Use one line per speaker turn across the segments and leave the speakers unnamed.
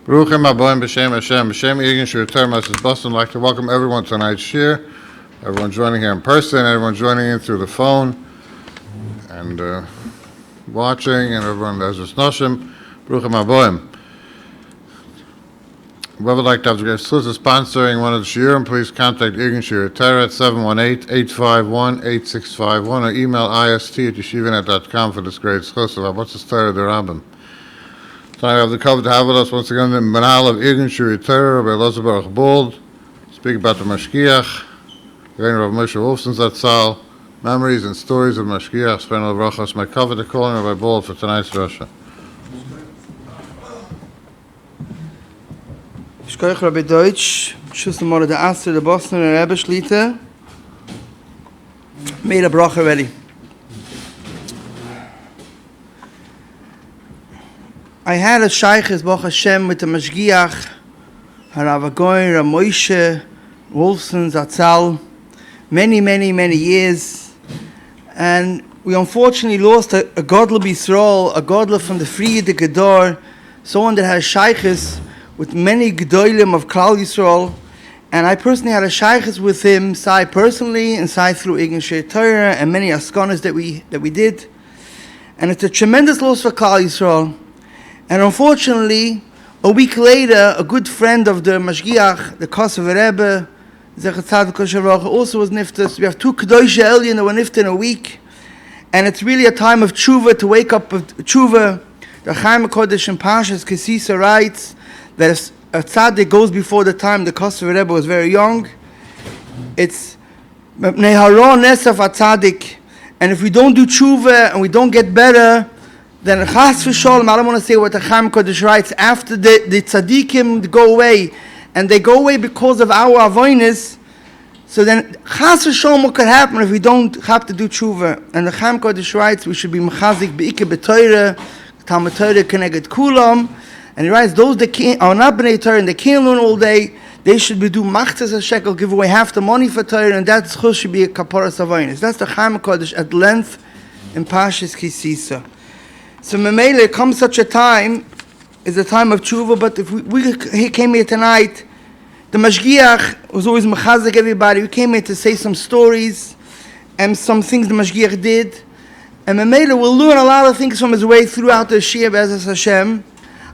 Baruchim Aboim B'Shem Hashem, B'Shem Irgun Shiurei Masses Boston. I'd like to welcome everyone to tonight's shir. Everyone joining here in person, everyone joining in through the phone, and watching, and everyone that's just noshim. Baruchim Aboim. Whoever would like to have the great salute of sponsoring one of the shiurim, please contact Irgun Shiurei Torah at 718-851-8651 or email ist@yeshivanet.com for this great salute of what's the Torah the Rabbim. Tonight I have the cover to have with us once again the Menhael of Irgun Shiurei Torah, Rabbi Elozer Boruch, speak about the Mashgiach Hagaon Rav Moshe Wolfson Zatzal, memories and stories of Mashgiach. Spend all brachos. My cover to calling Rabbi Boruch for tonight's Russia.
Shkoich Rabbi Deutsch, Schuss Mora de Aster, the Boston and Rebbe Shlita, made a bracha ready. I had a shaykhis Baruch Hashem with the Mashgiach Hagaon Rav Moshe Wolfson Zatzal, many years, and we unfortunately lost a godly B'Yisrael, a godly from the Free the Gedor, someone that had shaykhis with many gedolim of Klal Yisrael, and I personally had a shaykhis with him, Sai personally, and Sai through Irgun Shiurei Torah, and many askanas that we did, and it's a tremendous loss for Klal Yisrael. And unfortunately, a week later, a good friend of the Mashgiach, the Kosovo Rebbe, Zechat Tzaddik Kosher, also was niftas. We have two Kedoshei Elyon that were niftas in a week, and it's really a time of tshuva, to wake up with tshuva. The Chaim HaKodesh in Pashas Kesisa writes that if a tzaddik goes before the time the Kosovo Rebbe was very young, it's Menhael Nesaf tzaddik, and if we don't do tshuva and we don't get better, then chas v'sholem, I don't want to say what the Chaim HaKodesh writes, after the tzaddikim go away, and they go away because of our avoinus, so then chas v'sholem, what could happen if we don't have to do tshuva? And the Chaim HaKodesh writes we should be mechazik be'ikeh b'Torah, Talmud Torah keneged kulam, and he writes those that are not b'nei Torah and they can't learn all day, they should be do machzas a shekel, give away half the money for Torah, and that should be a kaparas avoinus. That's the Chaim HaKodesh at length in Pashas Kisisa. So Menhael, comes such a time, is a time of tshuva, but if he came here tonight, the Mashgiach was always mechazik everybody. We came here to say some stories and some things the Mashgiach did. And Menhael will learn a lot of things from his way throughout the Shia B'ezras Hashem.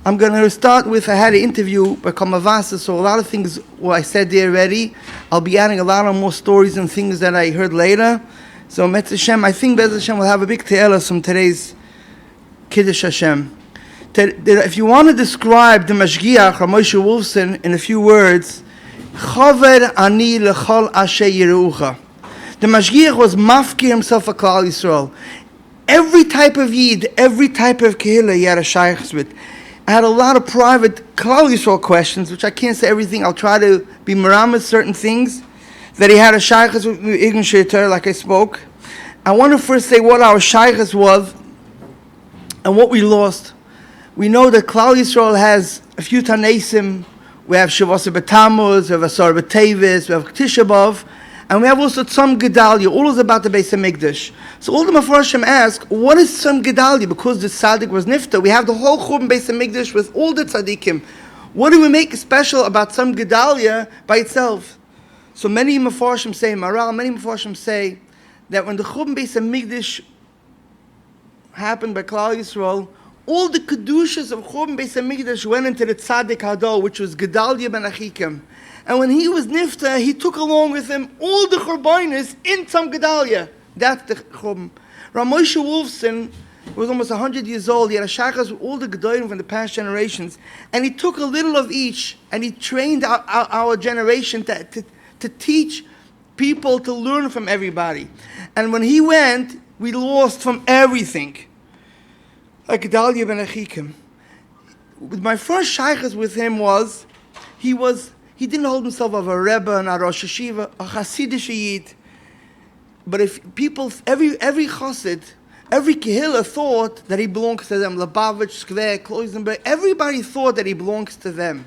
I'm going to start with, I had an interview by Kamavasa, so a lot of things what I said there already. I'll be adding a lot of more stories and things that I heard later. So Metz Hashem, I think B'ezras Hashem will have a big te'elah from today's Kiddush Hashem. If you want to describe the Mashgiach Rav Moshe Wolfson in a few words, Chaver ani lechol asher yireucha. The Mashgiach was mafki himself a Klal Yisrael. Every type of Yid, every type of Kehillah he had a shaykhs with. I had a lot of private Klal Yisrael questions, which I can't say everything. I'll try to be meramed certain things that he had a shaykhs with Irgun Shiurei Torah, like I spoke. I want to first say what our shaykhs was and what we lost. We know that Klal Yisrael has a few Tanesim. We have Shavuos B'Tammuz, we have Asar B'Tevis, we have Tisha B'Av, and we have also Tzom Gedalia. All is about the Beis HaMikdash. So all the Mefarshim ask, what is Tzom Gedalia? Because the tzaddik was nifta. We have the whole Churban Beis HaMikdash with all the tzaddikim. What do we make special about Tzom Gedalia by itself? So many Mefarshim say, many Mefarshim say that when the Churban Beis HaMikdash happened by Klal Yisrael, all the kedushas of Churban Beis HaMikdash went into the tzaddik hadol, which was Gedalia ben Achikim. And when he was nifta, he took along with him all the churbanis in Tzom Gedalia. That's the Churban. Rav Moshe Wolfson was almost 100 years old. He had a shachas with all the gedolim from the past generations, and he took a little of each, and he trained our generation to teach people to learn from everybody. And when he went, we lost from everything. Like Gedalia ben Achikim. My first shaykhs with him was, he didn't hold himself of a Rebbe and a Rosh Hashiva, a Hasidish Yid. But if people, every Chassid, every Kehillah thought that he belongs to them, Lubavitch, Skver, Kloisenberg, everybody thought that he belongs to them.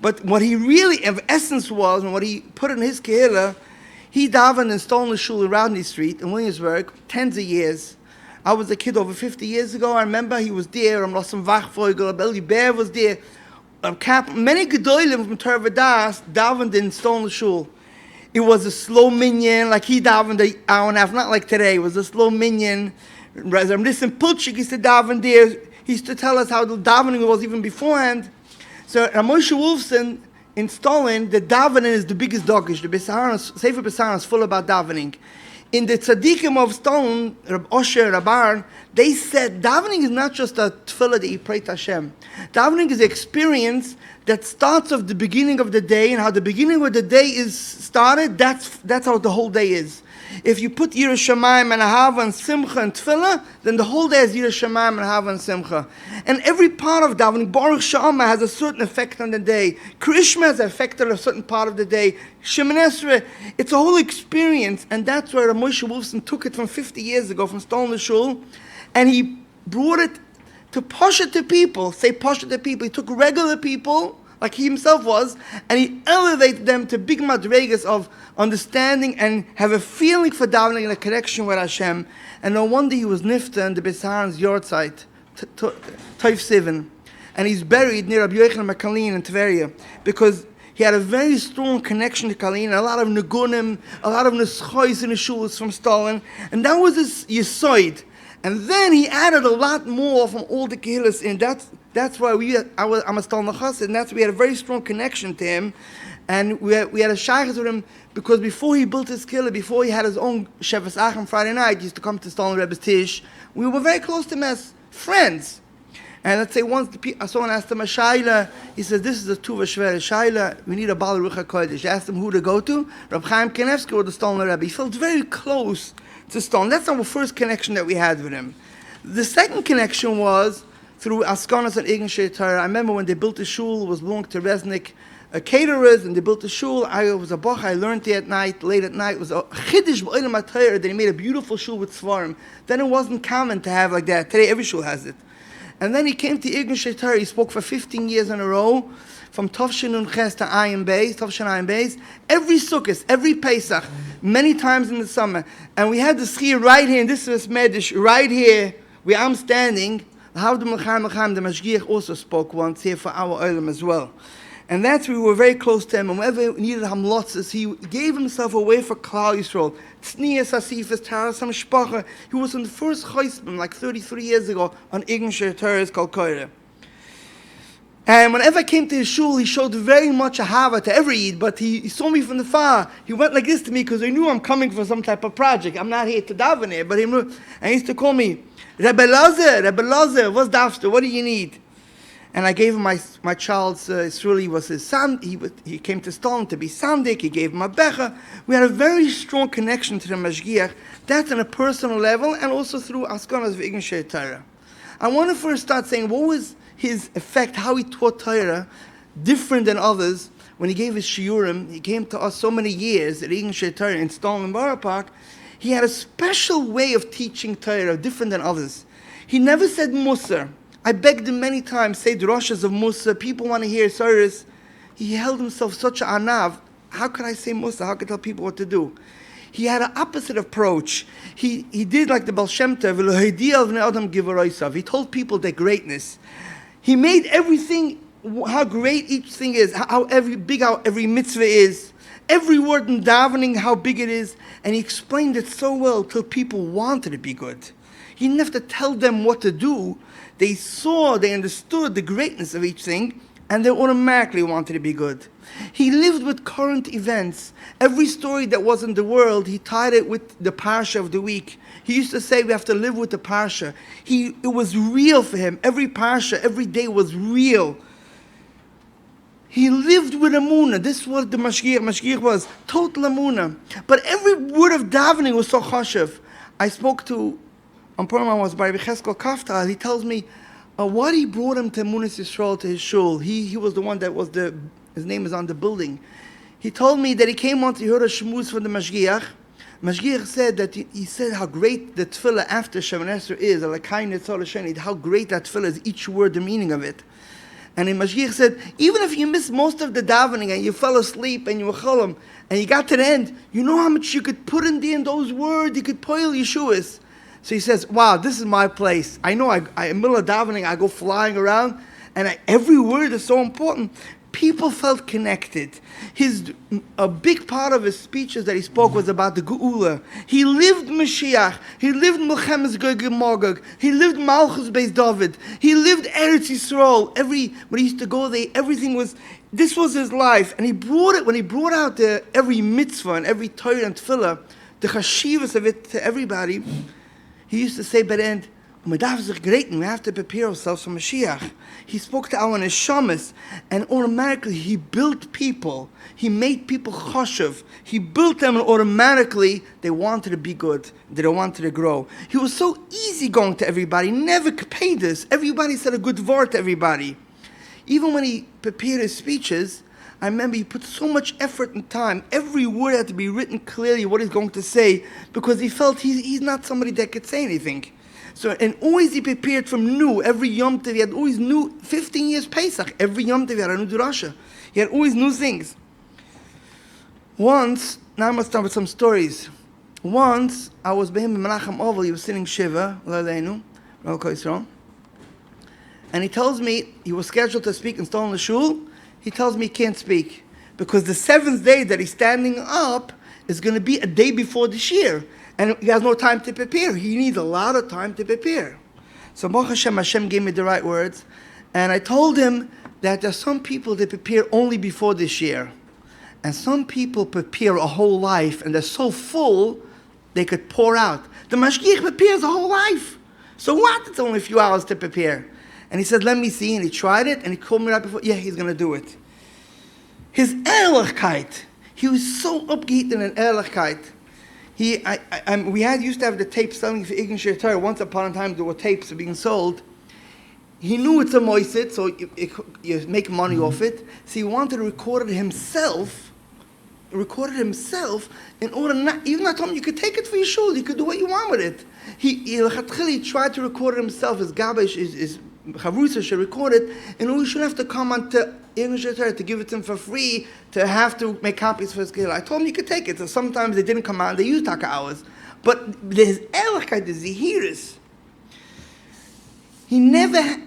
But what he really, of essence was, and what he put in his Kehillah, he davened in Stolen Shul in Rodney Street in Williamsburg, tens of years. I was a kid over 50 years ago. I remember he was there. Rabbi Elozer Boruch, Rabbi Eli Bear was there. Many gedolim from Torah V'das davened in Stone Shul. It was a slow minyan, like he davened an hour and a half, not like today. It was a slow minyan. Listen, Pulchik used to daven there. He used to tell us how the davening was even beforehand. So Rav Moshe Wolfson in Stalin, the davening is the biggest dogish. The Sefer Besaran is full about davening. In the tzaddikim of Stalin, Rab Osher, Rabban, they said davening is not just a tefillah that you pray to Hashem. Davening is an experience that starts of the beginning of the day, and how the beginning of the day is started, that's how the whole day is. If you put Yiras Shamayim and Ahava and Simcha and Tefillah, then the whole day is Yiras Shamayim and Ahava and Simcha. And every part of davening, Baruch Sha'ama, has a certain effect on the day. Krishma has an effect on a certain part of the day. Shemoneh Esrei, it's a whole experience, and that's where Rav Moshe Wolfson took it from 50 years ago, from Stone Shul, and he brought it to Pasha to people. Say Pasha to people. He took regular people, like he himself was, and he elevated them to big madregas of understanding and have a feeling for davening and a connection with Hashem. And no wonder he was nifta in the Besaran's yard site, Toif Sivan. And he's buried near Rabbi Yochanan Kalin in Tveria, because he had a very strong connection to Kalin, a lot of negunim, a lot of neschois in the shuls from Stalin, and that was his yisoid. And then he added a lot more from all the kehillas in. That's why I'm a Stalin Chassid, and that's why we had a very strong connection to him. And we had a shaykhs with him, because before he built his kehillah, before he had his own Shevis Achim Friday night, he used to come to Stalin Rebbe's Tish. We were very close to him as friends. And let's say once someone asked him a shayla, he says, this is a tuva shver shayla, we need a Baal Rucha Kodesh. He asked him who to go to, Reb Chaim Kanevsky or the Stalin Rebbe. He felt very close to Stalin. That's our first connection that we had with him. The second connection was through Askanas and Irgun Torah. I remember when they built the shul, it was belonged to Resnick caterers, and they built the shul. I was a bach, I learned it at night, late at night. It was a chiddush b'olam HaTorah that he made a beautiful shul with svarim. Then it wasn't common to have like that. Today every shul has it. And then he came to Irgun Torah. He spoke for 15 years in a row, from Tovshin Nun Ches to Ayin Beis, Tovshin Ayin Beis, every Sukkot, every Pesach, many times in the summer. And we had the schir right here, and this is Medish, right here, where I'm standing. The Mashgiach also spoke once here for our Olam as well. And that's where we were very close to him. And whenever we needed hamlotzes, he gave himself away for Klal Yisrael. Tznias Asifas, Taras HaMishpacha. He was in the first Chaisbim, like 33 years ago, on Irgun Torah's Kol Korah. And whenever I came to his shul, he showed very much ahava to every Eid, but he saw me from the far. He went like this to me because he knew I'm coming for some type of project. I'm not here to daven here, but he knew. And he used to call me, Rabbi Elozer, what's dafster? What do you need? And I gave him my child's, Israeli was his son. He came to Stalin to be Sandik. He gave him a becha. We had a very strong connection to the Mashgiach. That's on a personal level, and also through Askanas of Irgun Torah. I want to first start saying, what was his effect, how he taught Torah, different than others. When he gave his Shiurim, he came to us so many years at Irgun Torah in Stalin and Borough Park. He had a special way of teaching Torah, different than others. He never said Musar. I begged him many times, say drashas of Musa, people want to hear Cyrus. He held himself such an anav. How could I say Musa? How could I tell people what to do? He had an opposite approach. He did like the Baal Shem Tov, he told people their greatness. He made everything, how great each thing is, how every mitzvah is, every word in davening, how big it is, and he explained it so well till people wanted to be good. He didn't have to tell them what to do. They understood the greatness of each thing, and they automatically wanted to be good. He lived with current events. Every story that was in the world, he tied it with the parsha of the week. He used to say we have to live with the parsha. It was real for him. Every parsha, every day was real. He lived with Amunah. This was the Mashgiach was total Amunah. But every word of davening was so chashuv. I spoke to Purim was by Becheskel Kaftal. He tells me what he brought him to Munis Yisrael, to his shul. He was the one that was his name is on the building. He told me that he came on to hear a shmuz from the Mashgiach. Mashgiach said that he said how great the tefillah after Shemoneh Esrei is, how great that tefillah is, each word, the meaning of it. And then Mashgiach said, even if you missed most of the davening and you fell asleep and you were cholam and you got to the end, you know how much you could put in those words, you could poil Yeshuas. So he says, wow, this is my place. I know in the middle of davening, I go flying around, and every word is so important. People felt connected. A big part of his speeches that he spoke was about the Geula. He lived Mashiach. He lived Milchemes Gog and Magog. He lived Malchus Beis David. He lived Eretz Yisrael. When he used to go there, this was his life. And when he brought out every mitzvah and every Torah and tefillah, the chashivas of it to everybody, he used to say by the end, we have to prepare ourselves for Mashiach. He spoke to our neshamas, and automatically he built people. He made people choshev. He built them, and automatically they wanted to be good. They wanted to grow. He was so easygoing to everybody. Never paid us. Everybody said a good word to everybody. Even when he prepared his speeches, I remember he put so much effort and time. Every word had to be written clearly what he's going to say, because he felt he's not somebody that could say anything. So, and always he prepared from new. Every Yom Tov, he had always new, 15 years Pesach. Every Yom Tov, he had a new drasha. He had always new things. Once, now I must start with some stories. Once, I was by him in Menachem Oval, he was sitting Shiva, and he tells me, he was scheduled to speak in Stolen Shul. He tells me he can't speak, because the 7th day that he's standing up is going to be a day before the Shir. And he has no time to prepare. He needs a lot of time to prepare. So Baruch Hashem gave me the right words. And I told him that there's some people that prepare only before this year. And some people prepare a whole life, and they're so full, they could pour out. The Mashgiach prepares a whole life. So what? It's only a few hours to prepare. And he said, let me see. And he tried it, and he called me right before. Yeah, he's going to do it. His Ehrlichkeit. He was so upgeet in an Ehrlichkeit. We used to have the tapes selling for Irgun Torah. Once upon a time, there were tapes being sold. He knew it's a moiset, so you make money off it. So he wanted to record it himself. In order not, even I told him you could take it for your shul. You could do what you want with it. He tried to record it himself. His gabash, his chavrusa should record it, and we shouldn't have to come on to Irgun Torah to give it to him for free, to have to make copies for his kid. I told him you could take it. So sometimes they didn't come out, they used taka hours. But his ehrlichkeit, the zihiris, he never had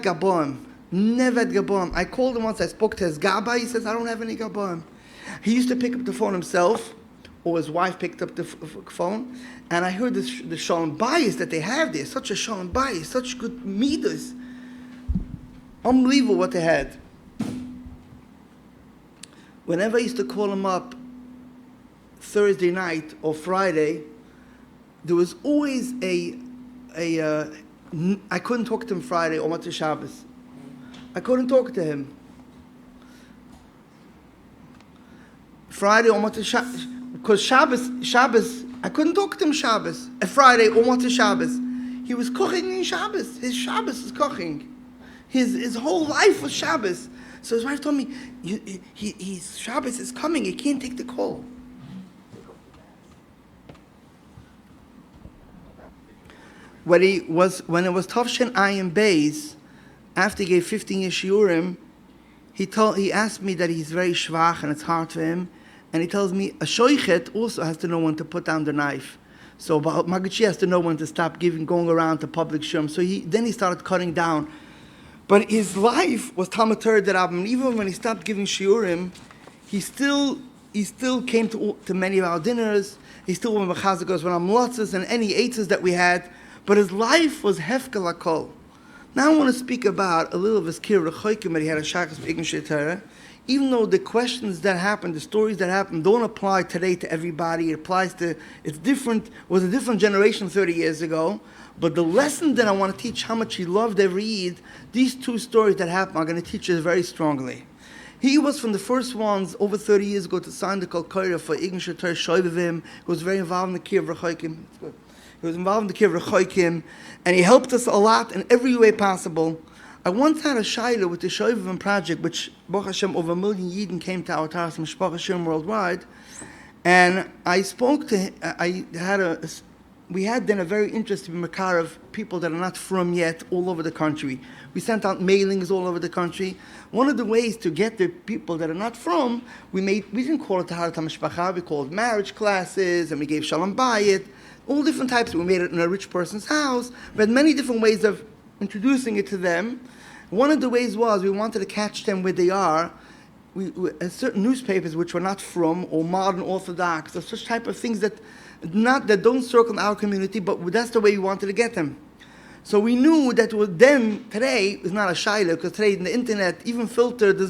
gaboim. Never had gaboim. I called him once, I spoke to his gaba, he says, I don't have any gaboim. He used to pick up the phone himself, or his wife picked up the phone, and I heard the shalom bayis that they have there, such a shalom bayis, such good midas. Unbelievable what they had. Whenever I used to call him up Thursday night or Friday, there was always I couldn't talk to him Friday or Motzei Shabbos. I couldn't talk to him. Friday or Motzei Shabbos, because Shabbos, I couldn't talk to him Shabbos. Friday or Motzei Shabbos. He was cooking in Shabbos. His Shabbos is cooking. His whole life was Shabbos. So his wife told me, Shabbos is coming, he can't take the call. When it was Tavshin Ayin Beis, after he gave 15 years Shiurim, he asked me that he's very shvach and it's hard for him, and he tells me a shoichet also has to know when to put down the knife. So Magachi has to know when to stop going around to public shum. So then he started cutting down. But his life was Talmud Torah Derabim. Even when he stopped giving shiurim, he still came to many of our dinners. He still went with Chazakos when Amlotzes and any eitzes that we had. But his life was hefkel hakol. Now I want to speak about a little of his kir rechoikim that he had a shachas Irgun Torah. Even though the questions that happened, the stories that happened, don't apply today to everybody. It applies to, it's different, was a different generation 30 years ago. But the lesson that I want to teach, how much he loved every Eid, these two stories that happened are going to teach us very strongly. He was from the first ones over 30 years ago to sign the Kol Korah for Irgun Torah Shoivavim. He was very involved in the Kir Rechoikim. He was involved in the Kir Rechoikim, and he helped us a lot in every way possible. I once had a shaila with the Shoivavim project, which Baruch Hashem, over 1 million Yidden came to our Taras and Mishpach Hashem worldwide, and I spoke to him. We had then a very interesting makar of people that are not from yet all over the country. We sent out mailings all over the country. One of the ways to get the people that are not from, we didn't call it Taharat HaMishpacha, we called marriage classes, and we gave Shalom Bayit, all different types. We made it in a rich person's house. We had many different ways of introducing it to them. one of the ways was we wanted to catch them where they are. We certain newspapers which were not from or modern Orthodox or such type of things that don't circle in our community, but that's the way we wanted to get them. So we knew that today is not a shaila, because today in the internet, even filtered,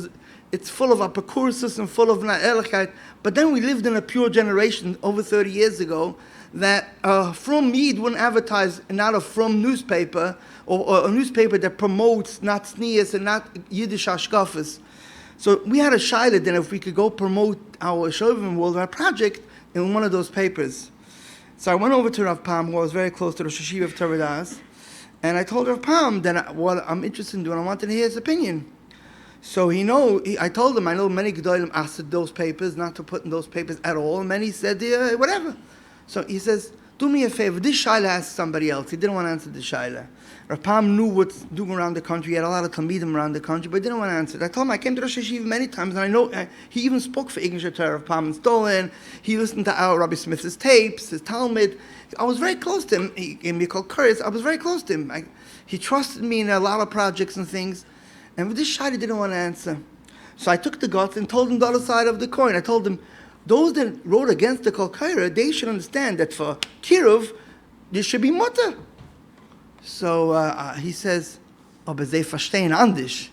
it's full of apocryphals and full of na'eligkeit. But then we lived in a pure generation over 30 years ago that from Yid wouldn't advertise not a from newspaper or a newspaper that promotes not sneers and not Yiddish hashkafas. So we had a shaila then if we could go promote our Shovim Worldwide project in one of those papers. So I went over to Rav Pam, who was very close to the Rosh Hashiva of Torah, and I told Rav Pam that what I'm interested in doing, I wanted to hear his opinion. So I told him, I know many Gedolim asked those papers, not to put in those papers at all, and many said, yeah, whatever. So he says, do me a favor, this shaila asked somebody else. He didn't want to answer the shaila. Rav Pam knew what's doing around the country. He had a lot of Talmidim around the country, but he didn't want to answer it. I told him I came to Rosh Hashiva many times, and I know he even spoke for Ignish Torah, Rav Pam in Stolen. He listened to our Rabbi Smith's tapes, his Talmud. I was very close to him. He gave me a call, Curtis. I was very close to him. He trusted me in a lot of projects and things. And with this shot, he didn't want to answer. So I took the guts and told him the other side of the coin. I told him, those that wrote against the Kol Kaira, they should understand that for Kiruv, there should be mutter. So he says, aber sie verstehen anders.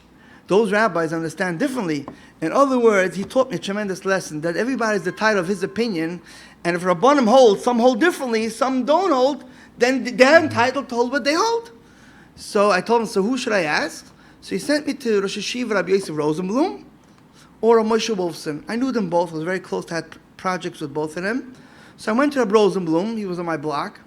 Those rabbis understand differently. In other words, he taught me a tremendous lesson, that everybody's entitled of his opinion, and if Rabbanim hold, some hold differently, some don't hold, then they're entitled to hold what they hold. So I told him, so who should I ask? So he sent me to Rosh Hashiva Rabbi Elozer Boruch or Rav Moshe Wolfson. I knew them both. I was very close to have projects with both of them. So I went to Rabbi Rosenblum. He was on my block.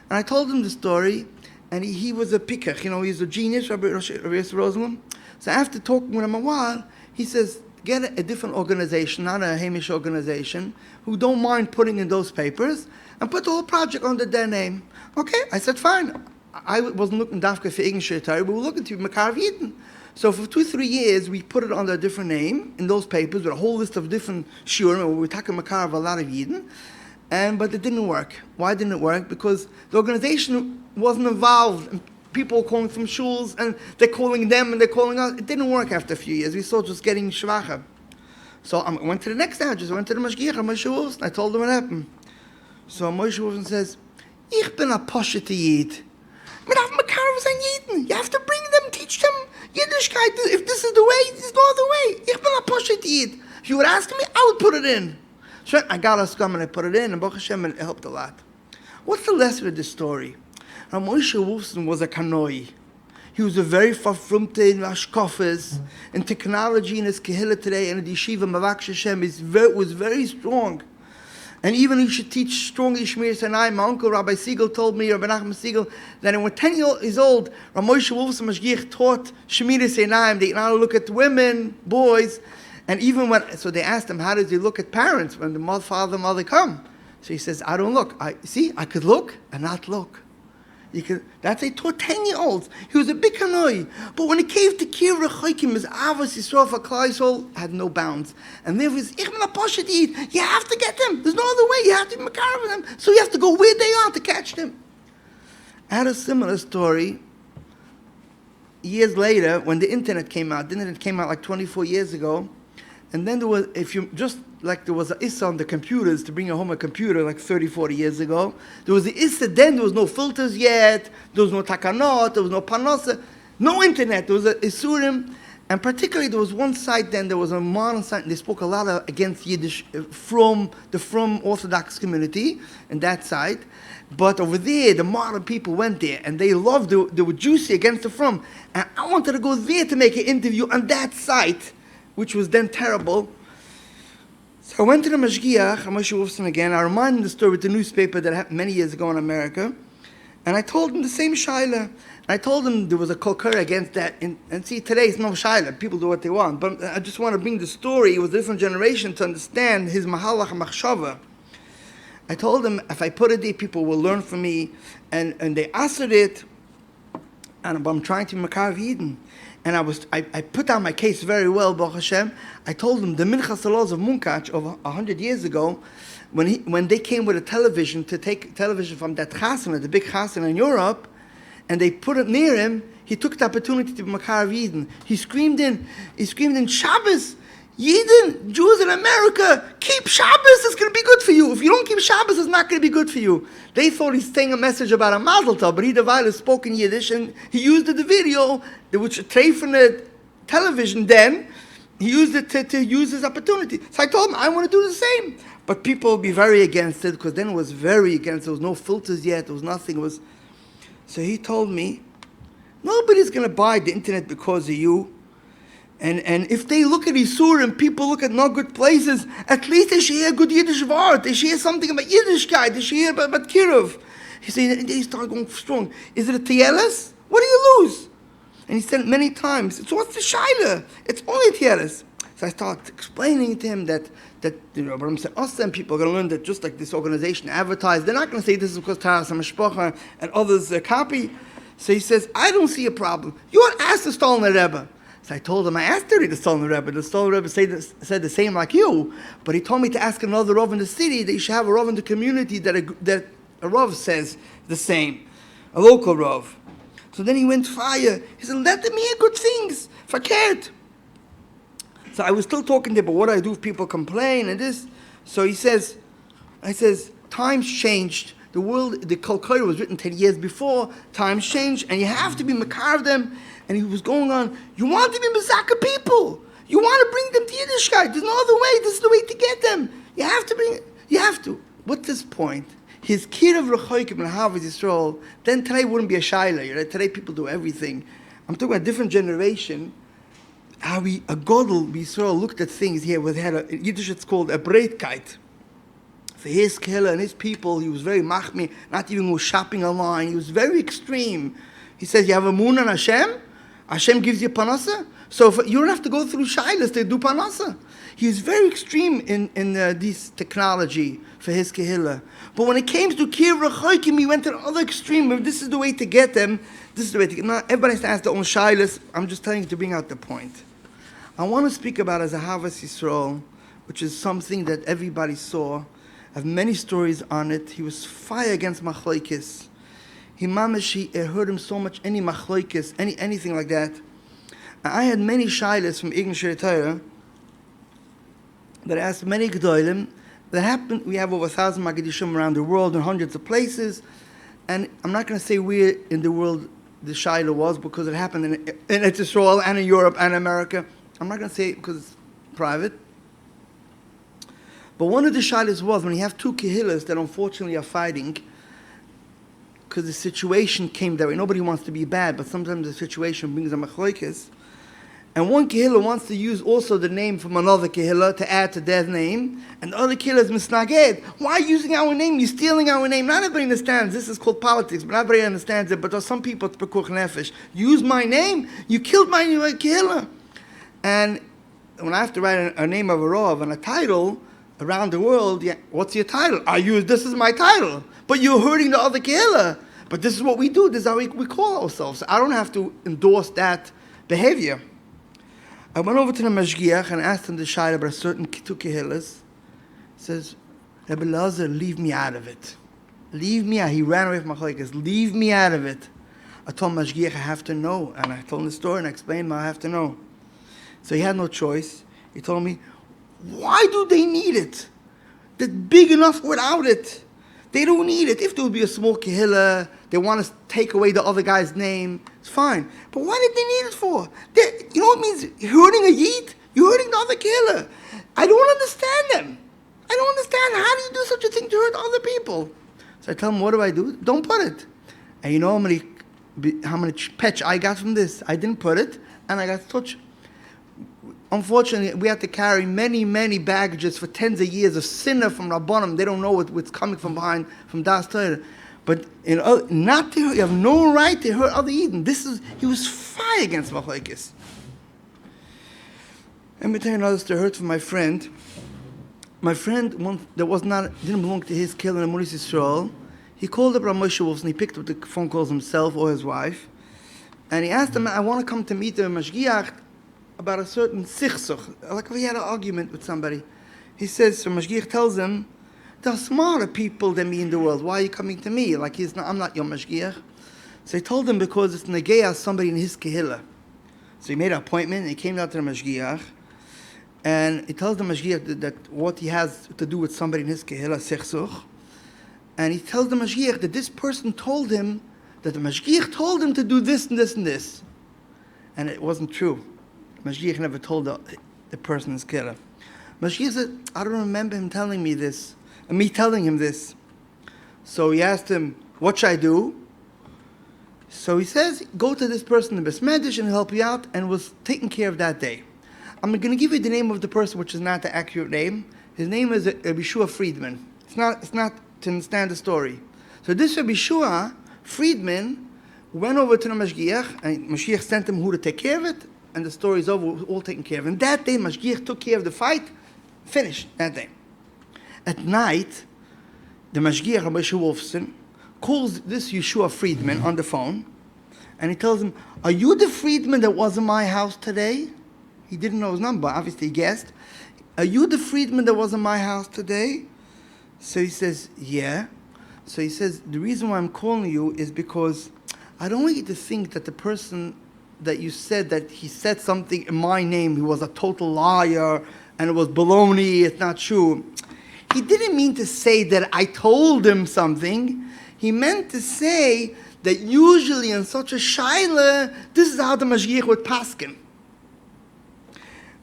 And I told him the story. And he was a picker. He's a genius, Rabbi Elozer Boruch. So after talking with him a while, he says, get a different organization, not a Hamish organization, who don't mind putting in those papers, and put the whole project under their name. Okay, I said, fine. I wasn't looking dafka for Ignish Torah, we were looking to Makar Yidden. So for 2-3 years, we put it under a different name in those papers with a whole list of different shiurim, where we were talking Makar of a lot of Yidden, but it didn't work. Why didn't it work? Because the organization wasn't involved, and people were calling from shuls, and they're calling them, and they're calling us. It didn't work after a few years. We saw it just getting shvacha. So I went to the next address. I went to the Mashgiach Rav Moshe Wolfson. I told him what happened. So Moshe Wolfson says, Ich bin a Poshet Yid. You have to bring them, teach them Yiddishkeit. If this is the way, there's no other way. Ich bin a Poshet Yid. If you would ask me, I would put it in. So I got a scum and I put it in, and Baruch Hashem, it helped a lot. What's the lesson of this story? Rav Moshe Wolfson was a kanoi. He was a very farfrumte in Ashkofas, in technology in his Kehillah today, and in the Yeshiva Mavak Hashem was very strong. And even he should teach strongly Shmir Sinai. My uncle Rabbi Siegel told me, Rabbi Nachman Siegel, that when 10 years old, Rav Moshe Wolfson Mashgiach taught Shmir Sinai. They now look at women, boys, and even so they asked him, how does he look at parents when the father and mother come? So he says, I don't look. I could look and not look. That's a 10-year-olds. He was a big kanoi. But when it came to Kira Choikim, his Avos Yisrael for Klaisol had no bounds. And there was, Ich bin a Poshet Yid. You have to get them. There's no other way. You have to be makar with them. So you have to go where they are to catch them. I had a similar story years later when the internet came out. The internet came out like 24 years ago. And then there was, there was a issa on the computers to bring home a computer like 30, 40 years ago. There was the issa then, there was no filters yet, there was no takanot, there was no panosa, no internet, there was a isurim. And particularly there was one site then, there was a modern site, and they spoke a lot against Yiddish from Orthodox community in that site. But over there, the modern people went there, and they loved it. They were juicy against the from. And I wanted to go there to make an interview on that site, which was then terrible. So I went to the Mashgiach, Moshe Wolfson again. I reminded him the story with the newspaper that happened many years ago in America. And I told him the same shaila. And I told him there was a kolkar against that. And see, today it's no shaila. People do what they want. But I just want to bring the story. It was a different generation to understand his mahalach machshava. I told him, if I put it there, people will learn from me. And they answered it. And I'm trying to makar Yidden. And I put down my case very well, Baruch Hashem. I told them the Minchas Laws of Munkach over 100 years ago, when they came with a television to take television from that chasana, the big chasana in Europe, and they put it near him, he took the opportunity to be Makar of Eden. He screamed in Shabbos, Yidden, Jews in America, keep Shabbos, it's going to be good for you. If you don't keep Shabbos, it's not going to be good for you. They thought he's saying a message about a Mazel Tov, but he divided, spoke in Yiddish, and he used the video, which came from the television then. He used it to use his opportunity. So I told him, I want to do the same. But people would be very against it, because then it was very against it. There was no filters yet, there was nothing. So he told me, nobody's going to buy the internet because of you. And if they look at Isur and people look at no good places, at least they should hear good Yiddish word. They should hear something about Yiddishkeit. They should hear about Kiruv. He said, and they started going strong. Is it a Tielis? What do you lose? And he said it many times. So what's the Shaila? It's only a Tielis. So I started explaining to him that what I'm saying, us and people are going to learn that just like this organization advertised, they're not going to say this is because Taras and Mashpacha and others copy. So he says, I don't see a problem. You want to ask the Stolner Rebbe. So I told him, I asked already the Stolner Rebbe. The Stolner Rebbe said the same like you, but he told me to ask another Rav in the city, that you should have a Rav in the community that a Rav says the same, a local Rav. So then he went fire. He said, let them hear good things, verkehrt. So I was still talking to him, but what do I do if people complain and this? So I says, times changed. The world, the Kol Koyer was written 10 years before, times changed, and you have to be makar of them. And he was going on, you want to be Mazaka people. You want to bring them to Yiddishkeit. There's no other way. This is the way to get them. You have to. What's this point? His kid of Rechoikim and Harvard Yisrael, then today wouldn't be a shaila. Right? Today people do everything. I'm talking about a different generation. How a Godel Yisrael looked at things here. In Yiddish it's called a breitkeit. For his killer and his people, he was very machmi, not even was shopping online. He was very extreme. He says, you have a moon on Hashem? Hashem gives you panasa? So you don't have to go through shailas to do panasa. He is very extreme in this technology for his kehillah. But when it came to Kir Rechoikim, he went to the other extreme. If this is the way to get them, this is the way to get them. Now, everybody has to ask their own shailas. I'm just telling you to bring out the point. I want to speak about as a Havas Yisrael, which is something that everybody saw. I have many stories on it. He was fire against machlokes. He heard him so much, any machlokes, anything like that. I had many shailas from Irgun Shiurei Torah that I asked many gedolim. That happened. We have over 1,000 Magadishim around the world in hundreds of places, and I'm not going to say where in the world the shaila was because it happened in Israel and in Europe and America. I'm not going to say it because it's private. But one of the shailas was when you have two kehillas that unfortunately are fighting because the situation came that way. Nobody wants to be bad, but sometimes the situation brings a machlokes. And one kehillah wants to use also the name from another kehillah to add to their name, and the other kehillah is misnaged. Why are you using our name? You're stealing our name. Not everybody understands. This is called politics, but not everybody understands it. But there's some people, it's pekuch nefesh. Use my name? You killed my kehillah. And when I have to write a name of a rav and a title around the world, what's your title? This is my title. But you're hurting the other kehillah. But this is what we do. This is how we call ourselves. I don't have to endorse that behavior. I went over to the Mashgiach and asked him to shine about a certain two kehillas. He says, Rabbi Elozer, leave me out of it. Leave me out. He ran away from machlokes. Leave me out of it. I told Mashgiach, I have to know. And I told him the story and I explained him, I have to know. So he had no choice. He told me, why do they need it? They're big enough without it. They don't need it. If there would be a small kehillah, they want to take away the other guy's name, it's fine. But what did they need it for? You know what it means? You're hurting a yid? You're hurting the other kehillah. I don't understand them. I don't understand. How do you do such a thing to hurt other people? So I tell them, what do I do? Don't put it. And you know how many patch I got from this? I didn't put it, and I got touched. Unfortunately, we had to carry many, many baggages for tens of years of sinner from Rabbanim. They don't know what's coming from behind, from Das Torah. But not to hurt, you have no right to hurt other Eden. He was fire against machlokes. Let me tell you another story I heard from my friend. My friend, didn't belong to his kill in Amuris Yisrael. He called up Rav Moshe Wolfson. He picked up the phone calls himself or his wife. And he asked him, I want to come to meet the Mashgiach about a certain sichsuch, like if he had an argument with somebody. He says, so Mashgiach tells him, there are smarter people than me in the world. Why are you coming to me? I'm not your Mashgiach. So he told him because it's Negeah, somebody in his Kehillah. So he made an appointment and he came out to the Mashgiach. And he tells the Mashgiach that what he has to do with somebody in his Kehillah, Sechsuch. And he tells the Mashgiach that this person told him, that the Mashgiach told him to do this and this and this. And it wasn't true. The Mashgiach never told the person in his Kehillah. Mashgiach said, I don't remember him telling me this, and me telling him this. So he asked him, what should I do? So he says, go to this person in Besmedish and he'll help you out, and was taken care of that day. I'm going to give you the name of the person, which is not the accurate name. His name is Rabbi Shua Friedman. It's not to understand the story. So this Rabbi Shua Friedman went over to the Mashgiach, and Mashgiach sent him who to take care of it, and the story is over, it was all taken care of. And that day, Mashgiach took care of the fight, finished that day. At night, the Mashgiach Rav Moshe Wolfson calls this Yeshua Friedman on the phone, and he tells him, are you the Friedman that was in my house today? He didn't know his number, obviously he guessed. Are you the Friedman that was in my house today? So he says, yeah. So he says, the reason why I'm calling you is because I don't want you to think that the person that you said that he said something in my name, he was a total liar, and it was baloney, it's not true. He didn't mean to say that I told him something. He meant to say that usually in such a shaila, this is how the Mashgiach would paskin.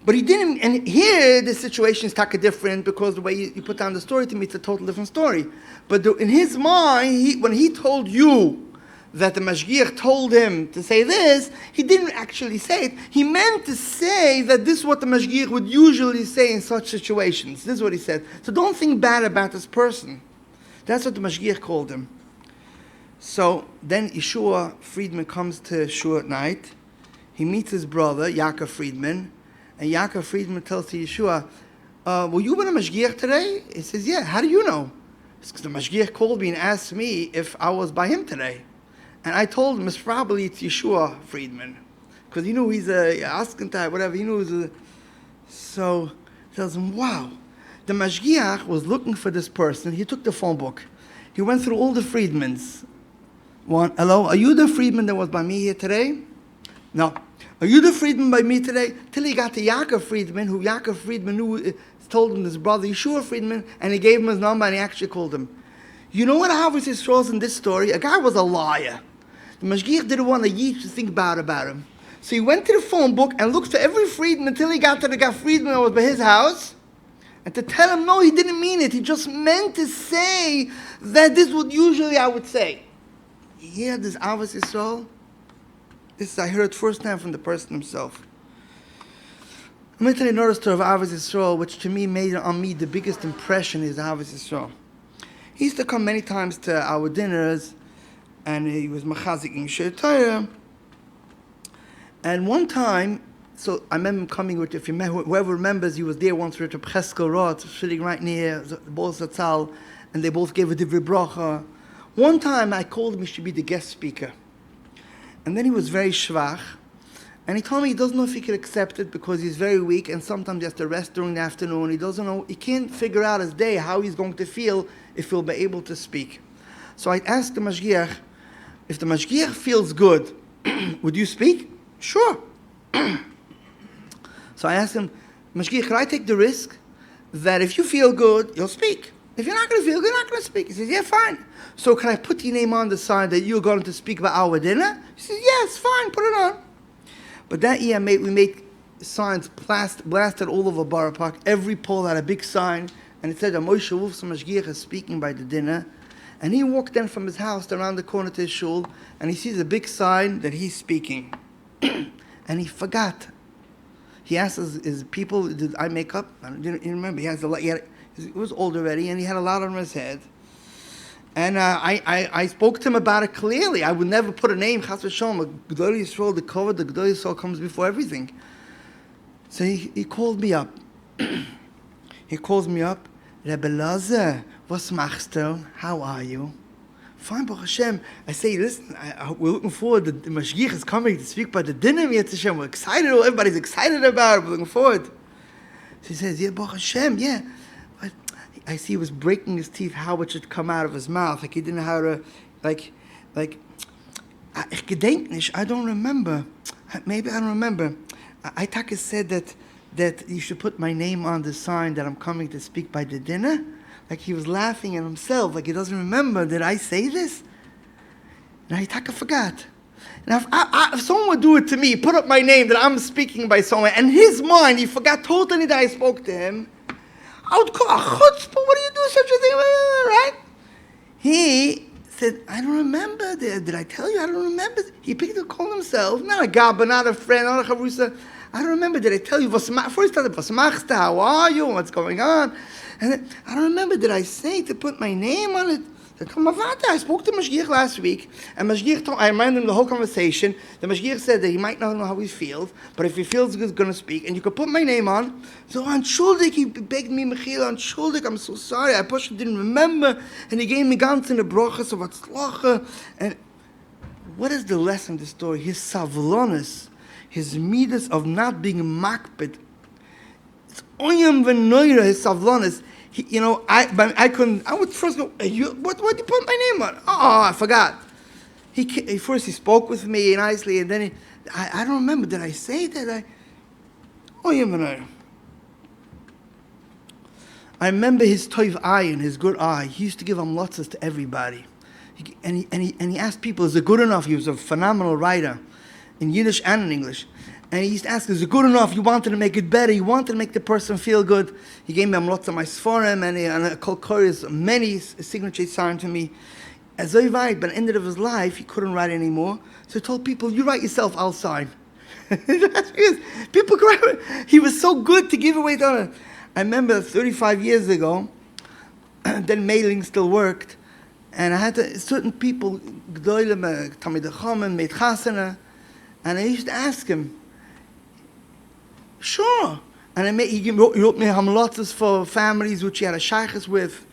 But he didn't, and here the situation is taka different because the way you put down the story to me, it's a total different story. But in his mind, when he told you that the Mashgiach told him to say this, he didn't actually say it. He meant to say that this is what the Mashgiach would usually say in such situations. This is what he said. So don't think bad about this person. That's what the Mashgiach called him. So then Yeshua Friedman comes to Yeshua at night. He meets his brother, Yaakov Friedman. And Yaakov Friedman tells to Yeshua, were you with a Mashgiach today? He says, yeah. How do you know? It's because the Mashgiach called me and asked me if I was by him today. And I told him it's probably Yeshua Friedman. Because he knew he's a Askin type, whatever. He knew so he tells him, wow. The Mashgiach was looking for this person. He took the phone book. He went through all the Friedmans. Hello, are you the Friedman that was by me here today? No. Are you the Friedman by me today? Till he got to Yaakov Friedman, who Yaakov Friedman knew, told him his brother Yeshua Friedman, and he gave him his number and he actually called him. You know what obviously shows in this story? A guy was a liar. The Mashgiach didn't want the Yid to think bad about him. So he went to the phone book and looked for every Friedman until he got to the guy Friedman that was by his house. And to tell him, no, he didn't mean it. He just meant to say that this is what usually I would say. You hear this Avos Yisrael? This I heard it first time from the person himself. I'm going to tell you another story of Avos Yisrael, which to me made on me the biggest impression is Avos Yisrael. He used to come many times to our dinners, and he was machazik in Shiurei. And one time, so I remember him coming with, if you remember, whoever remembers, he was there once with Reb Cheskel Roth, sitting right near the both Zatzal, and they both gave a divrei bracha. One time I called him, he should be the guest speaker. And then he was very shvach, and he told me he doesn't know if he could accept it because he's very weak, and sometimes he has to rest during the afternoon. He doesn't know, he can't figure out his day, how he's going to feel if he'll be able to speak. So I asked the Mashgiach, if the Mashgiach feels good, would you speak? Sure. So I asked him, Mashgiach, could I take the risk that if you feel good, you'll speak? If you're not going to feel good, you're not going to speak. He says, yeah, fine. So can I put your name on the side that you're going to speak about our dinner? He says, yes, fine, put it on. But that year we made signs blasted all over Borough Park. Every pole had a big sign, and it said that Moshe Wolfson Mashgiach is speaking by the dinner. And he walked in from his house around the corner to his shul, and he sees a big sign that he's speaking. And he forgot. He asked his people, did I make up? I didn't remember. He was old already, and he had a lot on his head. And I spoke to him about it clearly. I would never put a name, Chas v'sholom, Gedolei Yisrael, the cover, the Gedolei Yisrael comes before everything. So he called me up. He calls me up, Rabbi Elozer, was machst du? How are you? Fine, Baruch Hashem. I say, listen, we're looking forward. The Mashgiach is coming to speak by the dinner. We're excited. Everybody's excited about it. We're looking forward. So he says, yeah, Baruch Hashem, yeah. But I see he was breaking his teeth how it should come out of his mouth. Like he didn't know how to, Ich gedenk nicht, I don't remember. Maybe I don't remember. Taka said that you should put my name on the sign that I'm coming to speak by the dinner. Like he was laughing at himself, like he doesn't remember. Did I say this? And Taka forgot. Now, if someone would do it to me, put up my name that I'm speaking by someone, and his mind, he forgot totally that I spoke to him, I would call a chutzpah. What do you do such a thing? Right? He said, I don't remember. Did I tell you? I don't remember. He picked up, called himself, not a gabba, not a friend, not a chavrusa. I don't remember. Did I tell you? First he started, how are you? What's going on? And then, I don't remember. Did I say to put my name on it? I spoke to Mashgiach last week, and Mashgiach told, I reminded him the whole conversation. The Mashgiach said that he might not know how he feels, but if he feels good, he's going to speak, and you could put my name on. So on Schuldig, he begged me, Michiel, on Schuldig, I'm so sorry, I didn't remember, and he gave me ganz in the brochas of Atzlacha. And what is the lesson of the story? His savlonis, his midas of not being makbid. It's oyam v'noira, his savlonis. I couldn't. I would first go. What did you put my name on? Oh, I forgot. He spoke with me nicely, and then I don't remember. Did I say that? I remember his toiv eye and his good eye. He used to give amlotzas to everybody, and he asked people, "Is it good enough?" He was a phenomenal writer, in Yiddish and in English. And he used to ask, is it good enough? You wanted to make it better. You wanted to make the person feel good. He gave me lots of my sforim and a kol koris, many signatures signed to me. As I write, but at the end of his life, he couldn't write anymore. So he told people, you write yourself, I'll sign. People cried. He was so good to give away Torah. I remember 35 years ago, then mailing still worked. And I had certain people, G'dolim, Tamid Chachamim, Meit Chasana, and I used to ask him, sure. And he wrote me hamlotzes for families which he had a shaykhs with.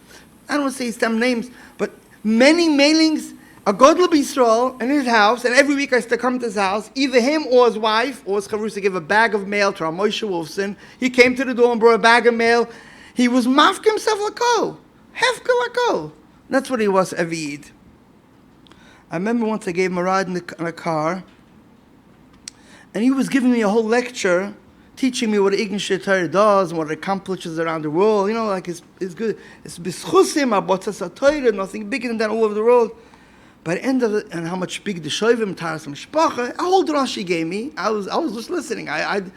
I don't want to say some names, but many mailings, a godly Yisrael in his house, and every week I used to come to his house, either him or his wife, or his chavrusa give a bag of mail to Rav Moshe Wolfson. He came to the door and brought a bag of mail. He was mafka himself lakol. Hefka lakol. That's what he was every Eid. I remember once I gave him a ride in a car, and he was giving me a whole lecture, teaching me what Irgun Torah does and what it accomplishes around the world. Like it's good. It's bischusim, abotzas Torah, nothing bigger than that all over the world. By the end of it, and how much big the shoivim, taras mishpacha, a whole drash he gave me. I was just listening. And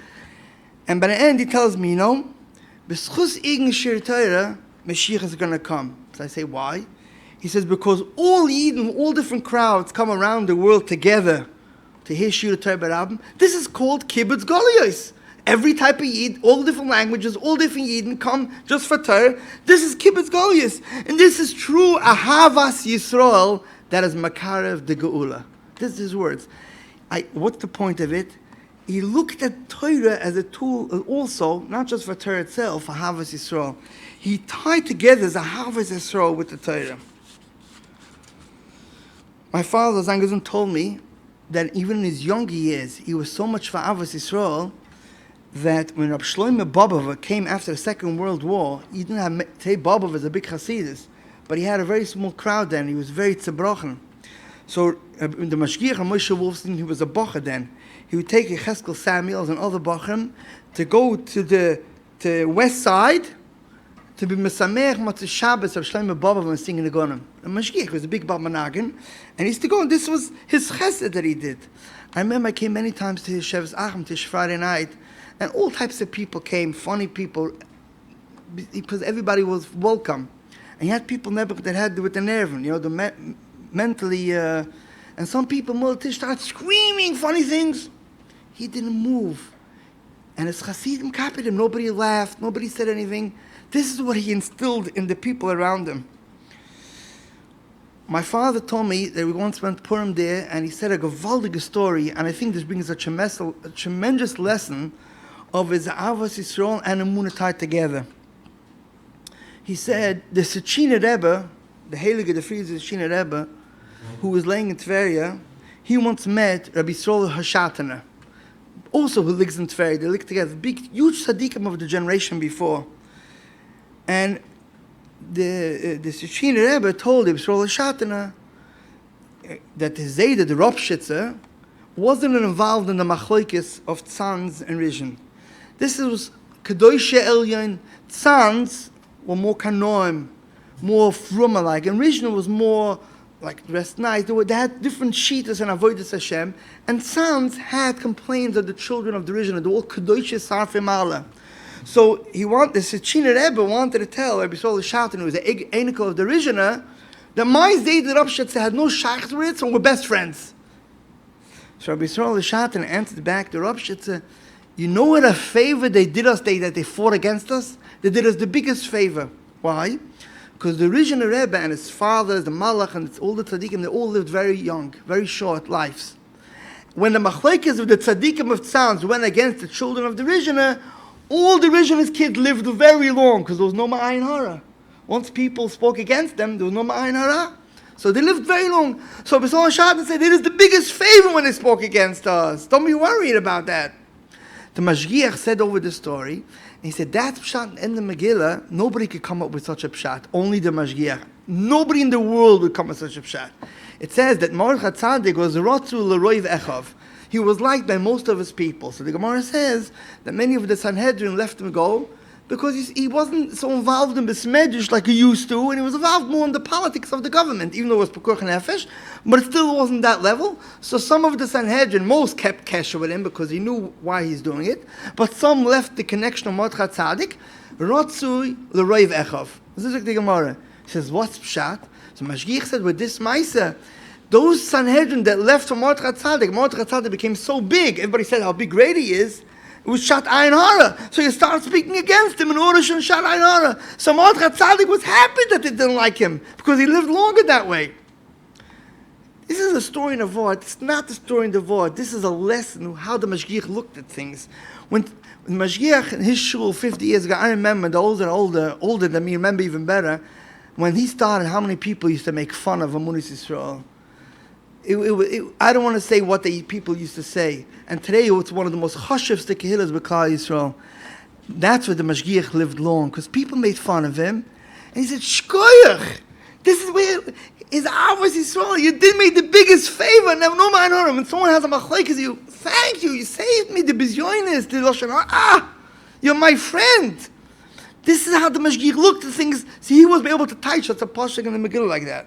by the end, he tells me, bischus Irgun Torah, Mashiach is going to come. So I say, why? He says, because all Yidden, all different crowds come around the world together to hear Shiurei Torah B'Rabim. This is called kibbutz galuyos. Every type of Yid, all different languages, all different Yidden come just for Torah. This is kibbutz galuyos. And this is true ahavas Yisrael, that is makarev de geula. This is his words. What's the point of it? He looked at Torah as a tool also, not just for Torah itself, for ahavas Yisrael. He tied together as ahavas Yisrael with the Torah. My father, Zangazun, told me that even in his younger years, he was so much for ahavas Yisrael that when Rab Shlomo Bobova came after the Second World War, he didn't have, say Bobova was a big Hasidus, but he had a very small crowd then. He was very tzebrochen. So the Mashgiach Rav Moshe Wolfson, he was a bocher then. He would take Yecheskel Samuels and other bochrim to go to the west side to be Mesameach Matzah Shabbos of Shlomo Bobova and singing the Gonim. The Mashgiach was a big Bab Managin, and he used to go, and this was his chesed that he did. I remember I came many times to his Shev's Achim, to his Friday night, and all types of people came, funny people, because everybody was welcome. And you had people that had with the nerve, mentally, and some people started screaming funny things. He didn't move. And as Hasidim copied him, nobody laughed, nobody said anything. This is what he instilled in the people around him. My father told me that we once went Purim there, and he said a gewaldige story, and I think this brings a tremendous lesson of his Avos Yisrael and Emunah tied together. He said, the Sechina Rebbe, the Heilige, the Friedrich Sechina Rebbe, who was laying in Tveria, he once met Rabbi Yisrael Hashatana, also who lives in Tveria. They lived together, big, huge tzaddikim of the generation before. And the Sechina Rebbe told Rabbi Yisrael Hashatana, that the Zayda, the Ropshitzer, wasn't involved in the machlokes of Tzans and Rishon. This was Kedosheh Elyon. Tzans were more kanoim, more fruma-like, and Rishon was more like dressed nice. They had different shitas and avodas Hashem, and Tzans had complaints of the children of the Rishon. They were all Kedosheh Sarfei Mala. So the Sechiner Rebbe wanted to tell Rabbi Yisrael Shatan, who was the Einikel of the Rishon, that my Zayd the Ropshitzer had no shaykh with it, so we're best friends. So Rabbi Yisrael Shatan answered back to Ropshitzer, you know what a favor they did us, that they fought against us? They did us the biggest favor. Why? Because the Rishon Rebbe and his father, the Malach, and all the tzaddikim, they all lived very young, very short lives. When the machlokes of the tzaddikim of Tzans went against the children of the Rishon, all the Rishon's kids lived very long, because there was no ma'ayin hara. Once people spoke against them, there was no ma'ayin hara. So they lived very long. So B'Salon Shatan said, it is the biggest favor when they spoke against us. Don't be worried about that. The Mashgiach said over the story, and he said, that pshat in the Megillah, nobody could come up with such a pshat. Only the Mashgiach. Nobody in the world would come with such a pshat. It says that Mordechai Tzaddik was Rotzu L'Roiv Echav. He was liked by most of his people. So the Gemara says that many of the Sanhedrin left him go because he wasn't so involved in Besmedish like he used to, and he was involved more in the politics of the government, even though it was Pekuach Nefesh, but it still wasn't that level. So some of the Sanhedrin, most kept kesher with him because he knew why he's doing it, but some left the connection of Mordechai Tzaddik, Rotzui L'Roiv Echav. This is like the Gemara. He says, what's Pshat? So Mashgiach said, with this Maisa, those Sanhedrin that left from Mordechai Tzaddik became so big, everybody said how big great he is, it was Shat Ayin Hara. So you start speaking against him in order to Shat Ayin Hara. So Mordechai Tzaddik was happy that they didn't like him, because he lived longer that way. This is a story in the Vod. It's not the story in the Vod. This is a lesson of how the Mashgiach looked at things. When Mashgiach in his shul 50 years ago, I remember, the older than me, remember even better, when he started, how many people used to make fun of Amunis Yisrael. I don't want to say what the people used to say. And today it's one of the most chashivs the kehillas b'Klal Yisrael. That's where the Mashgiach lived long, because people made fun of him. And he said, Shkoyach, this is where his Avos Yisrael, you did me the biggest favor. Now, no man on him. When someone has a machlokes, you thank you saved me, the bizyonis, the Lashon Hara. You're my friend. This is how the Mashgiach looked at things. See, he was able to touch us a pasuk in the Megillah like that.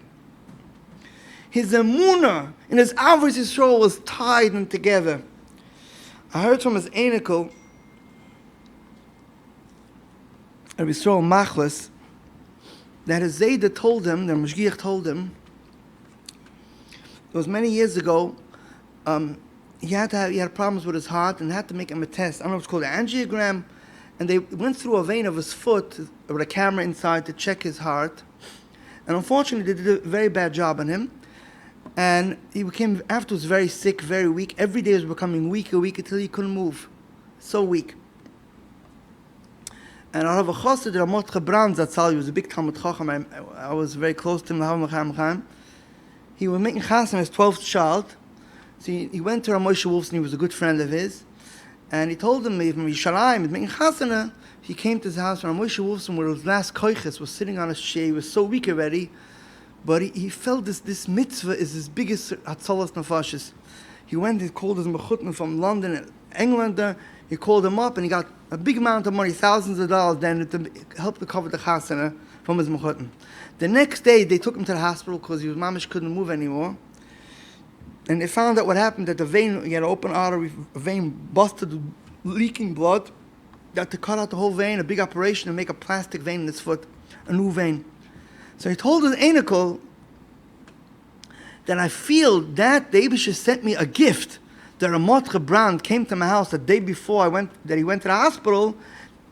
His emunah and his Avos Yisrael was tied and together. I heard from his Einikel, Rabbi Yisrael Machlis, that his Zayda told him, the Mashgiach told him, it was many years ago, he had problems with his heart and had to make him a test. I don't know if it's called an angiogram. And they went through a vein of his foot with a camera inside to check his heart. And unfortunately, they did a very bad job on him. And he became afterwards very sick, very weak. Every day he was becoming weaker until he couldn't move. So weak. And Rav Chassid, Rav Moshe Wolfson, Zatzal, he was a big Talmud Chacham. I was very close to him. He was making chassan his 12th child. So he went to Rav Moshe Wolfson. He was a good friend of his. And he told him, from Yerushalayim, making chasana, he came to his house, and Rav Moshe Wolfson, where his last koiches, was sitting on his chair. He was so weak already, but he felt this mitzvah is his biggest hatzalas nefashis. He went, he called his mechutner from London and England. He called him up, and he got a big amount of money, thousands of dollars, then to help to cover the chasana from his mechutner. The next day, they took him to the hospital because mamish couldn't move anymore. And they found out what happened, that the vein, he had an open artery, a vein busted, leaking blood. They had to cut out the whole vein, a big operation, and make a plastic vein in his foot, a new vein. So he told his Einikel that I feel that the Eibusher sent me a gift. The Ramotche Brand came to my house the day before he went to the hospital,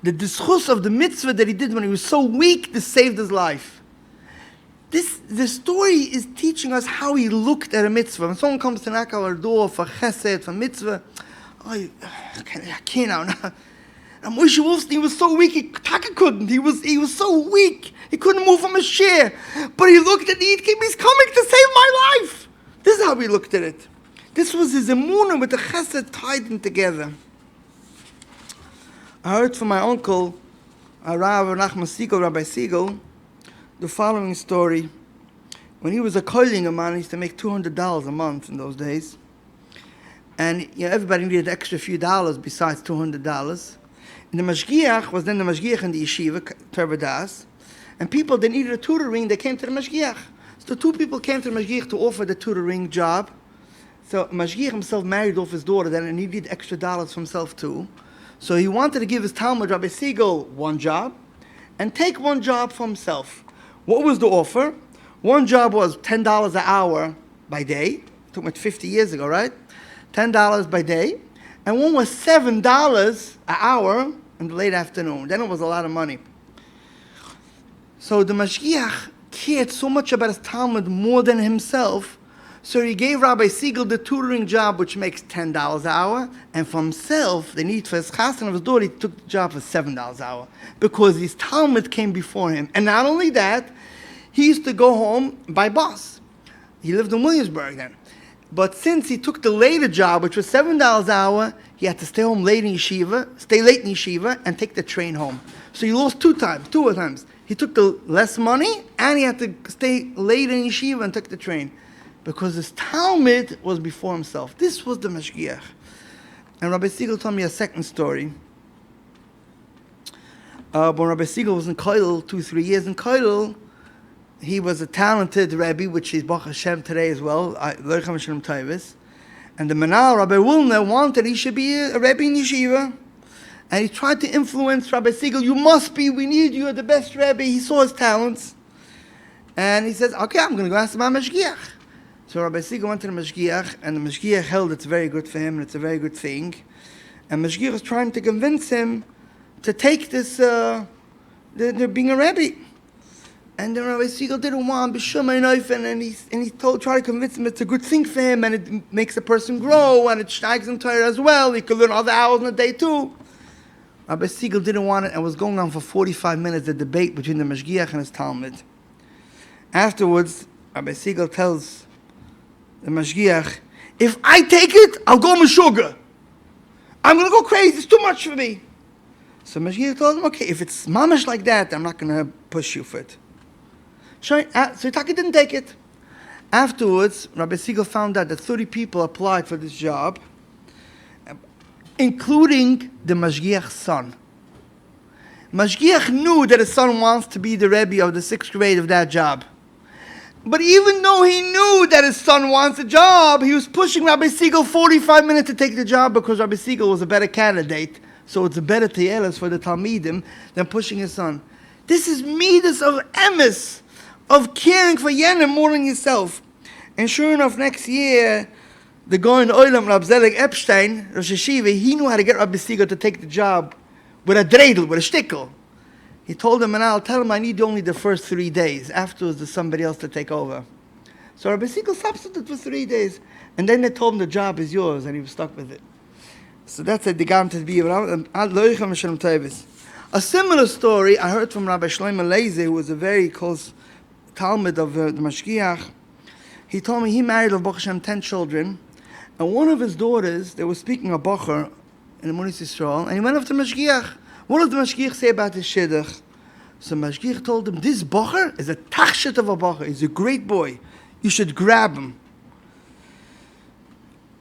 the dischus of the mitzvah that he did when he was so weak, this saved his life. The story is teaching us how he looked at a mitzvah. When someone comes to knock our door for chesed, for mitzvah, I can't now. And Moshe Wolfson, he was so weak, he couldn't. He was so weak, he couldn't move from his chair. But he looked at the Yid, he's coming to save my life. This is how he looked at it. This was his emunah with the chesed tied in together. I heard from my uncle, Rav Nachman Siegel, Rabbi Siegel, the following story, when he was a koiling man, he used to make $200 a month in those days. And everybody needed an extra few dollars besides $200. And the Mashgiach was then the Mashgiach in the yeshiva, Tervadas. And people, they needed a tutoring, they came to the Mashgiach. So two people came to the Mashgiach to offer the tutoring job. So Mashgiach himself married off his daughter then, and he needed extra dollars for himself too. So he wanted to give his Talmud, Rabbi Siegel, one job, and take one job for himself. What was the offer? One job was $10 an hour by day. It took me 50 years ago, right? $10 by day. And one was $7 an hour in the late afternoon. Then it was a lot of money. So the Mashgiach cared so much about his Talmud more than himself. So he gave Rabbi Siegel the tutoring job, which makes $10 an hour. And for himself, the need for his chassan of his daughter, he took the job for $7 an hour. Because his Talmud came before him. And not only that, he used to go home by bus. He lived in Williamsburg then. But since he took the later job, which was $7 an hour, he had to stay home late in yeshiva, and take the train home. So he lost two times. He took the less money, and he had to stay late in yeshiva and took the train. Because his Talmud was before himself. This was the Mashgiach. And Rabbi Siegel told me a second story. When Rabbi Siegel was in Koilel, 2-3 years in Koilel, he was a talented Rebbe, which is Baruch Hashem today as well. And the Menhael, Rabbi Wilner, wanted he should be a Rebbe in Yeshiva. And he tried to influence Rabbi Siegel. We need you, you're the best Rebbe. He saw his talents. And he says, okay, I'm going to go ask my Mashgiach. So Rabbi Siegel went to the Mashgiach, and the Mashgiach held it's very good for him, and it's a very good thing. And Mashgiach was trying to convince him to take this, they're being a Rebbe. And then Rabbi Siegel didn't want and he tried to convince him it's a good thing for him, and it makes a person grow, and it steigers in Torah as well. He could learn other hours in the day too. Rabbi Siegel didn't want it, and was going on for 45 minutes, a debate between the Mashgiach and his Talmud. Afterwards, Rabbi Siegel tells the Mashgiach, if I take it, I'll go Meshuggah. I'm going to go crazy. It's too much for me. So Mashgiach told him, okay, if it's mamash like that, I'm not going to push you for it. So Taki didn't take it. Afterwards, Rabbi Siegel found out that 30 people applied for this job, including the Mashgiach's son. Mashgiach knew that his son wants to be the Rebbe of the 6th grade of that job. But even though he knew that his son wants a job, he was pushing Rabbi Siegel 45 minutes to take the job because Rabbi Siegel was a better candidate. So it's a better te'eles for the Talmidim than pushing his son. This is midas of emes, of caring for Yenim more than yourself. And sure enough, next year, the Gaon Olam, Rab Zelig Epstein, Rosh Hashiva, he knew how to get Rabbi Siegel to take the job with a dreidel, with a shtickle. He told him, and I'll tell him I need only the first 3 days. Afterwards, there's somebody else to take over. So Rabbi Siegel substituted for 3 days. And then they told him the job is yours, and he was stuck with it. So that's a digam to be. A similar story I heard from Rabbi Shlomo Leise, who was a very close Talmud of the Mashgiach. He told me he married of Baruch Hashem 10 children. And one of his daughters, they were speaking of Bacher in the Munis Yisrael, and he went up to Mashgiach. What does the Mashgiach say about his shidduch? So Mashgiach told him, this Bacher is a tachshit of a Bacher. He's a great boy. You should grab him.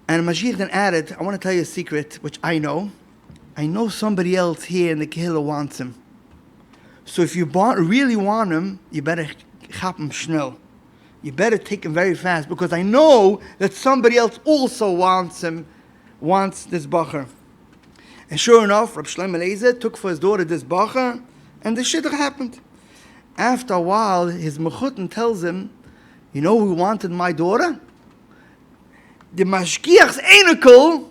And Mashgiach then added, I want to tell you a secret, which I know. I know somebody else here in the Kehillah wants him. So if you really want him, you better chap him schnell. You better take him very fast, because I know that somebody else also wants this Bacher. And sure enough, Rab Shlomo Leise took for his daughter this Bacher, and the shidduch happened. After a while, his mechutin tells him, you know who wanted my daughter? The Mashgiach's Einikel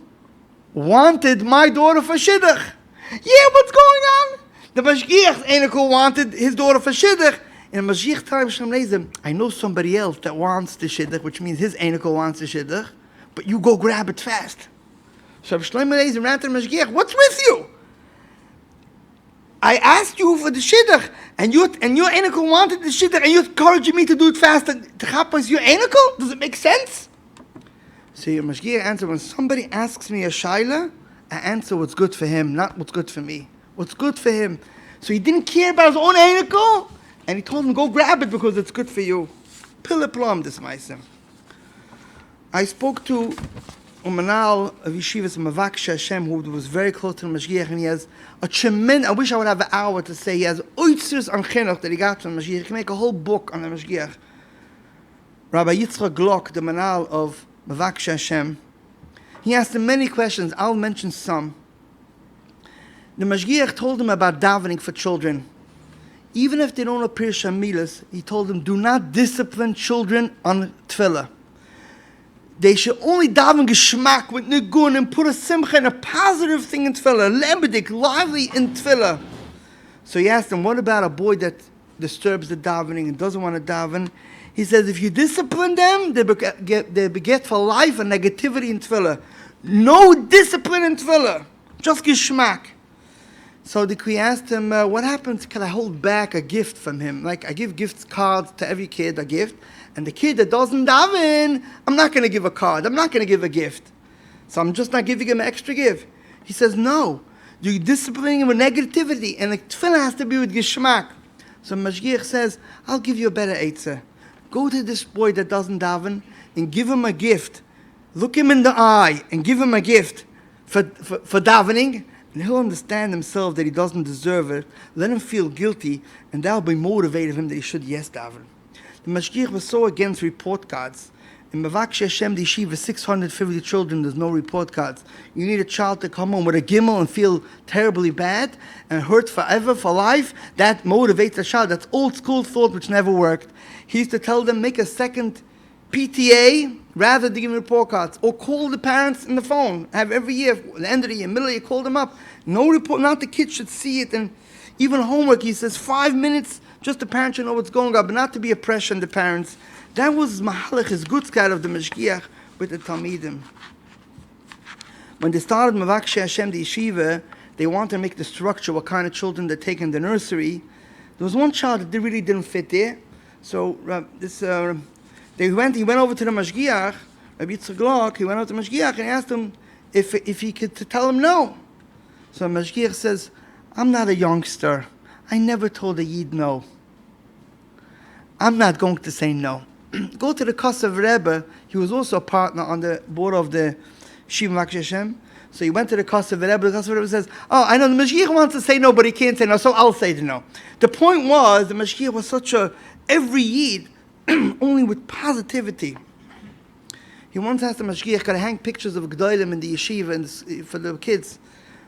wanted my daughter for shidduch. Yeah, what's going on? The Mashgiach's Einikel wanted his daughter for shidduch. And Mashgiach tells Shlomo Leise, I know somebody else that wants the shidduch, which means his Einikel wants the shidduch, but you go grab it fast. So Shlomo Leise ran to the Mashgiach, what's with you? I asked you for the shidduch, and your Einikel wanted the shidduch, and you're encouraging me to do it fast. To chapas your Einikel? Does it make sense? So your Mashgiach answered, when somebody asks me a shaila, I answer what's good for him, not what's good for me. What's good for him. So he didn't care about his own Einikel, and he told him, go grab it because it's good for you. Pille Plum, this Meisem. I spoke to a Menhael of Yeshivas Mavaksh Hashem, who was very close to the Mashgiach, and he has a tremendous, I wish I would have an hour to say, he has oitzers on chinuch that he got from the Mashgiach. He can make a whole book on the Mashgiach. Rabbi Yitzchak Glock, the Menhael of Mavaksh Hashem, he asked him many questions. I'll mention some. The Mashgiach told him about davening for children. Even if they don't appear Shamilas, he told them, do not discipline children on tefillah. They should only daven geschmack with nigun and put a simcha and a positive thing in tefillah, lebedik, lively in tefillah. So he asked him, what about a boy that disturbs the davening and doesn't want to daven? He says, if you discipline them, they beget for life a negativity in tefillah. No discipline in tefillah, just geschmack. So we asked him, what happens, can I hold back a gift from him? Like, I give gift cards to every kid, a gift. And the kid that doesn't daven, I'm not going to give a card. I'm not going to give a gift. So I'm just not giving him an extra gift. He says, no. You're disciplining him with negativity. And the tefillah has to be with geschmack. So Mashgiach says, I'll give you a better eitzah. Go to this boy that doesn't daven and give him a gift. Look him in the eye and give him a gift for davening. And he'll understand himself that he doesn't deserve it. Let him feel guilty. And that'll be motivated him that he should daven. The Mashgiach was so against report cards. In Mavaksh Hashem, the yeshiva, 650 children, there's no report cards. You need a child to come home with a gimel and feel terribly bad and hurt forever, for life. That motivates a child. That's old school thought which never worked. He used to tell them, make a second PTA rather than give report cards. Or call the parents in the phone. Have every year, at the end of the year, middle of the year, call them up. No report, not the kids should see it. And even homework, he says, 5 minutes, just the parents should know what's going on, but not to be a pressure on the parents. That was Mahalach, his good side of the Mashgiach with the Talmidim. When they started Mavaksh Hashem, the yeshiva, they wanted to make the structure, what kind of children they take in the nursery. There was one child that really didn't fit there. So he went over to the Mashgiach, Rabbi Yitzchak Glock, he went over to the Mashgiach and asked him if he could tell him no. So Mashgiach says, I'm not a youngster. I never told a Yid no. I'm not going to say no. Go to the Kosev Rebbe. He was also a partner on the board of the Shiva Mavaksh Hashem. So he went to the Kosev Rebbe. The Kosev Rebbe says, oh, I know the Mashgiach wants to say no, but he can't say no, so I'll say the no. The point was, the Mashgiach was such every Yid, only with positivity. He once asked the Mashgiach, could I hang pictures of G'daylim in the yeshiva and for the kids?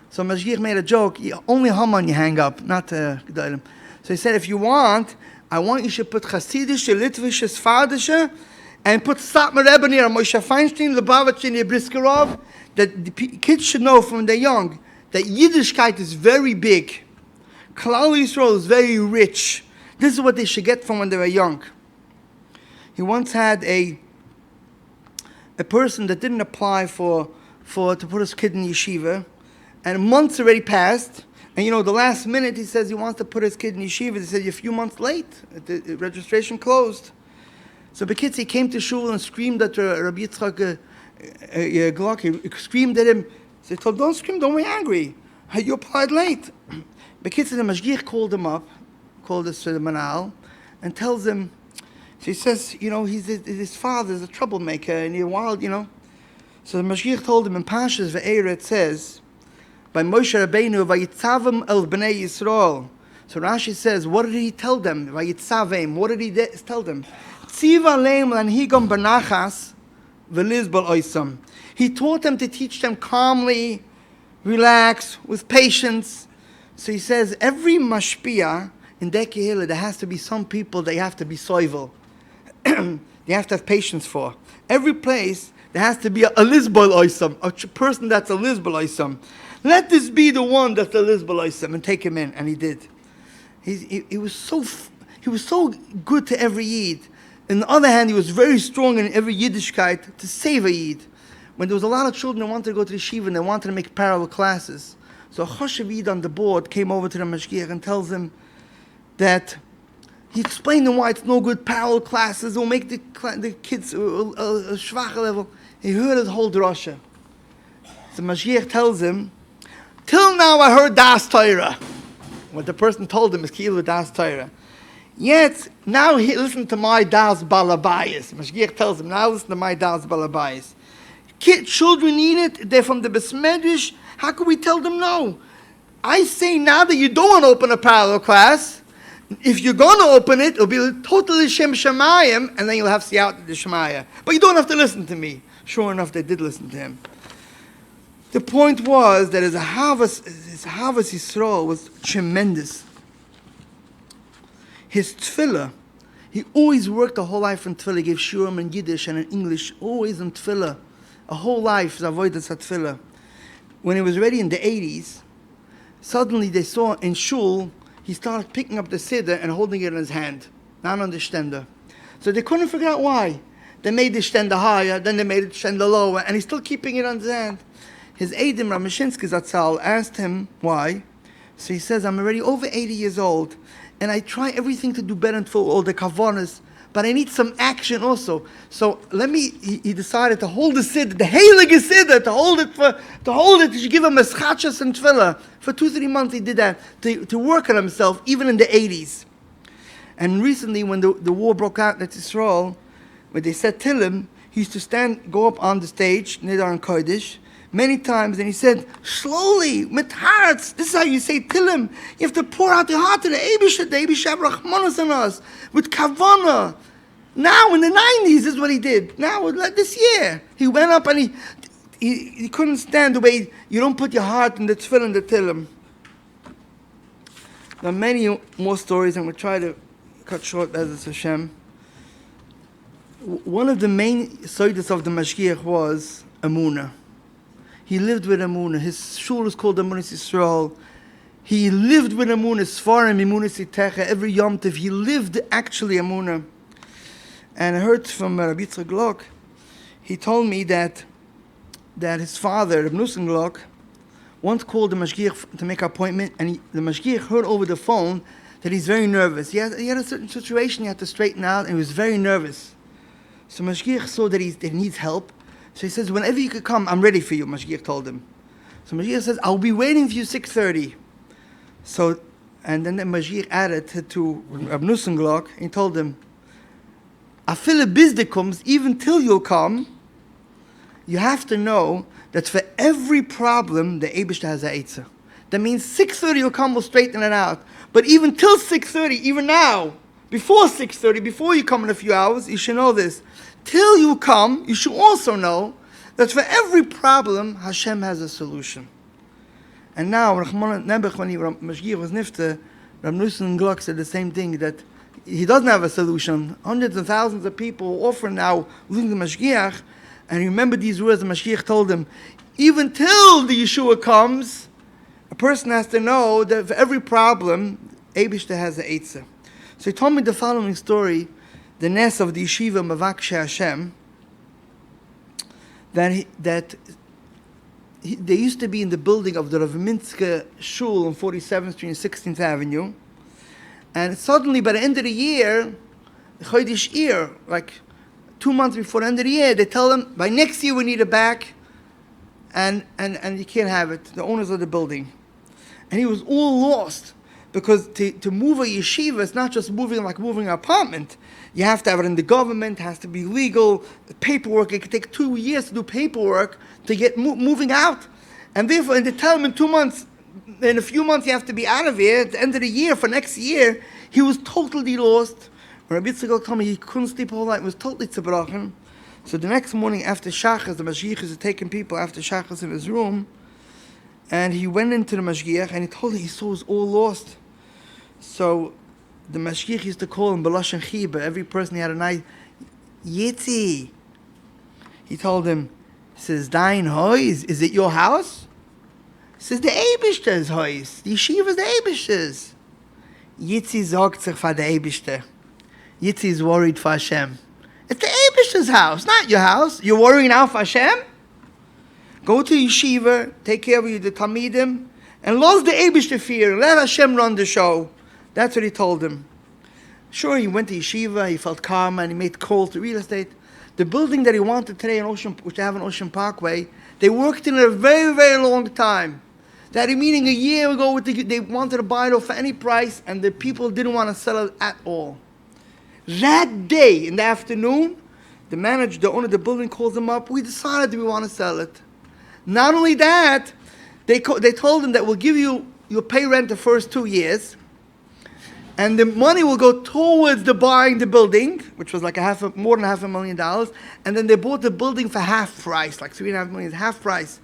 So Mashgiach made a joke, only Haman you hang up, not G'daylim. So he said, if you want, I want you should put Chasidische, Litvische, Sfardische, and put Satmar Rebbe near Moshe Feinstein, Lubavitch, and Briskerov, that the kids should know from they're young that Yiddishkeit is very big. Klal Yisrael is very rich. This is what they should get from when they were young. He once had a person that didn't apply to put his kid in yeshiva, and months already passed. And the last minute he says he wants to put his kid in yeshiva. He said, you're a few months late. The registration closed. So Bekitz, he came to shul and screamed at Rabbi Yitzchak Glock. He screamed at him. He said, don't scream, don't be angry. You applied late. Bekitz, the Mashgiach called him up, called this to the Menhael, and tells him, he says, his father's a troublemaker and he's wild, So the Mashgiach told him in Pashas Ve'era, it says, by Moshe Rabbeinu, Vayitzavam el Bnei Yisrael. So Rashi says, what did he tell them? Vayitzavim, what did he tell them? Tziva leim lanhigam benachas v'lizbal oisam. He taught them to teach them calmly, relax, with patience. So he says, every mashpia in Der Kehillah, there has to be some people that you have to be soivel. You have to have patience for. Every place, there has to be a lizbal oisam, a person that's a lizbal oisam. Let this be the one that's the lizbal oisam, and take him in. And he did. He was so good to every Yid. On the other hand, he was very strong in every Yiddishkeit to save a Yid. When there was a lot of children that wanted to go to the yeshiva and they wanted to make parallel classes, so a Choshev Yid on the board came over to the Mashgiach and tells him that he explained to him why it's no good parallel classes. It will make the kids a schwache level. He heard his whole drasha. So Mashgiach tells him, till now I heard Das Torah. What the person told him is Kilu Das Torah. Yet, now listen to my das balabayas. Mashgiach tells him, now listen to my das balabayas. Children need it, they're from the Besmedrish. How can we tell them no? I say now that you don't want to open a parallel class, if you're going to open it, it'll be totally Shem Shemayim, and then you'll have Siyat the Shemaya. But you don't have to listen to me. Sure enough, they did listen to him. The point was that his Havas Yisrael was tremendous. His tefillah, he always worked a whole life in tefillah. He gave shiurim in Yiddish and in English, always in tefillah. A whole life, avodas tefillah. When he was ready in the 80s, suddenly they saw in shul, he started picking up the siddur and holding it in his hand, not on the stender. So they couldn't figure out why. They made the stender higher, then they made the stender lower, and he's still keeping it on his hand. His Eidim, Rav Mishinsky Zatzal, asked him why. So he says, I'm already over 80 years old, and I try everything to do better for all the kavanas, but I need some action also. So he decided to hold the siddur, the heilige siddur, to hold it, he should give him a schachas and tefillah. For 2-3 months he did that, to work on himself, even in the 80s. And recently, when the war broke out in Israel, when they said Tillim, he used to go up on the stage, Nidar and Kodesh, many times, and he said, slowly, mit hearts, this is how you say Tillim. You have to pour out your heart to the Eibish have Rachmanos on us, with Kavana. Now, in the 90s, is what he did. Now, like this year, he went up and he couldn't stand the way you don't put your heart in the tefillah and the Tillim. There are many more stories, and we'll try to cut short as Hashem. One of the main soidas of the Mashgiach was Amunah. He lived with Amunah. His shul is called Amunah Yisrael. He lived with Amunah. Sfarim, Amunah Sitecha. Every Yom Tov, he lived actually Amunah. And I heard from Rabbi Yitzchak Glock, he told me that his father, Rabbi Nussen Glock, once called the Mashgiach to make an appointment, and the Mashgiach heard over the phone that he's very nervous. He had a certain situation he had to straighten out, and he was very nervous. So Mashgiach saw that he needs help. So he says, whenever you could come, I'm ready for you, Mashgiach told him. So Mashgiach says, I'll be waiting for you 6:30. So, and then the Mashgiach added to Rab Nussen Glock, and he told him, Afile bizde comes, even till you'll come, you have to know that for every problem, the Eibishter has a Eitzah. That means 6:30 you'll come, we'll straighten it out. But even till 6:30, even now, before 6:30, before you come in a few hours, you should know this. Till you come, you should also know that for every problem, Hashem has a solution. And now, Rachman Nebuch, when Mashgiach was nifta, Rav Nussen Glock said the same thing, that he doesn't have a solution. Hundreds and thousands of people offer now losing the Mashgiach, and remember these words the Mashgiach told him, even till the Yeshua comes, a person has to know that for every problem, Eibishter has an Eitzah. So he told me the following story, the Nes of the Yeshiva Mavakshe Hashem, that they used to be in the building of the Rav Minske Shul on 47th Street and 16th Avenue, and suddenly by the end of the year, Chodesh Iyar, like 2 months before the end of the year, they tell them, by next year we need it back, and you can't have it, the owners of the building. And he was all lost, because to move a yeshiva, it's not just moving like moving an apartment. You have to have it in the government, it has to be legal, paperwork, it could take 2 years to do paperwork to get moving out. And therefore, and they tell him in 2 months, in a few months you have to be out of here, at the end of the year, for next year, he was totally lost. When Rabbi Yitzchak told me he couldn't sleep all night, he was totally zerbrochen. So the next morning after Shachas, the Mashgiach is taking people after Shachas in his room, and he went into the Mashgiach and he told him he saw was all lost. So the Mashgiach used to call him B'lashon Chiba. Every person he had a night, Yitzi. He told him, he says, Dein Hois, is it your house? He says, the Eibishter's Hois. The yeshiva's the Eibishter's. Yitzi sorgt sich for the Eibishter. Yitzi is worried for Hashem. It's the Eibishter's house, not your house. You're worrying now for Hashem? Go to yeshiva, take care of you, the Talmidim, and lose the Eibishter fear. Let Hashem run the show. That's what he told him. Sure, he went to yeshiva, he felt calm, and he made calls to real estate. The building that he wanted today in Ocean, which they have in Ocean Parkway, they worked in it a very, very long time. They had a meeting a year ago. They wanted to buy it off for any price, and the people didn't want to sell it at all. That day in the afternoon, the manager, the owner of the building calls them up. We decided we want to sell it. Not only that, they told them that you'll pay rent the first 2 years, and the money will go towards the buying the building, which was like more than $500,000. And then they bought the building for half price, like $3.5 million, half price.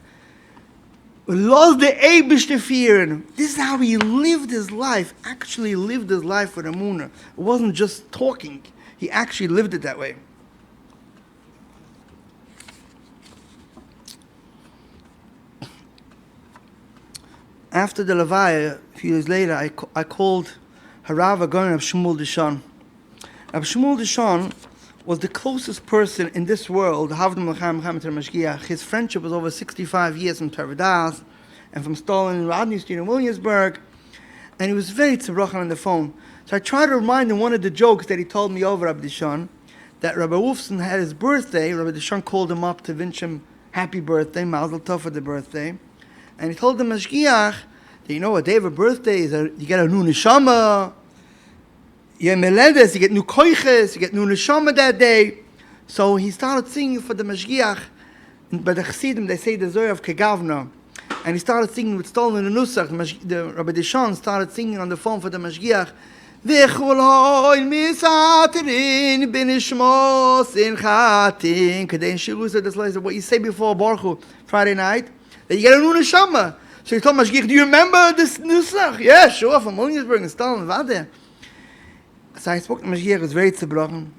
Lost the Eibish to fear. This is how he lived his life. Actually lived his life with Emunah. It wasn't just talking. He actually lived it that way. After the Levaya, a few years later, I called Harav Hagaon Rav Rav Mashgiach was the closest person in this world, Mashgiach. His friendship was over 65 years from Torah and from Stalin and Rodney Street in Williamsburg, and he was very tzibrochen on the phone. So I tried to remind him one of the jokes that he told me over Rabbi Dishon, that Rabbi Wolfson had his birthday. Rabbi Dishon called him up to wish him happy birthday, Mazel Tov for the birthday, and he told the Mashgiach that, you know, a day of a birthday is you get a new neshama. You get new koiches, you get new neshama that day. So he started singing for the Mashgiach. By the Chassidim, they say the Zohar of Kegavna. And he started singing with Stolen and Nusach. The Rabbi Dishon started singing on the phone for the Mashgiach. What you say before Baruch Friday night, that you get a new neshama. So he told Mashgiach, do you remember this Nusach? Yeah, sure, from Williamsburg and Stalin, Vade. So I spoke to Mashgiach, it was very tzibrochen.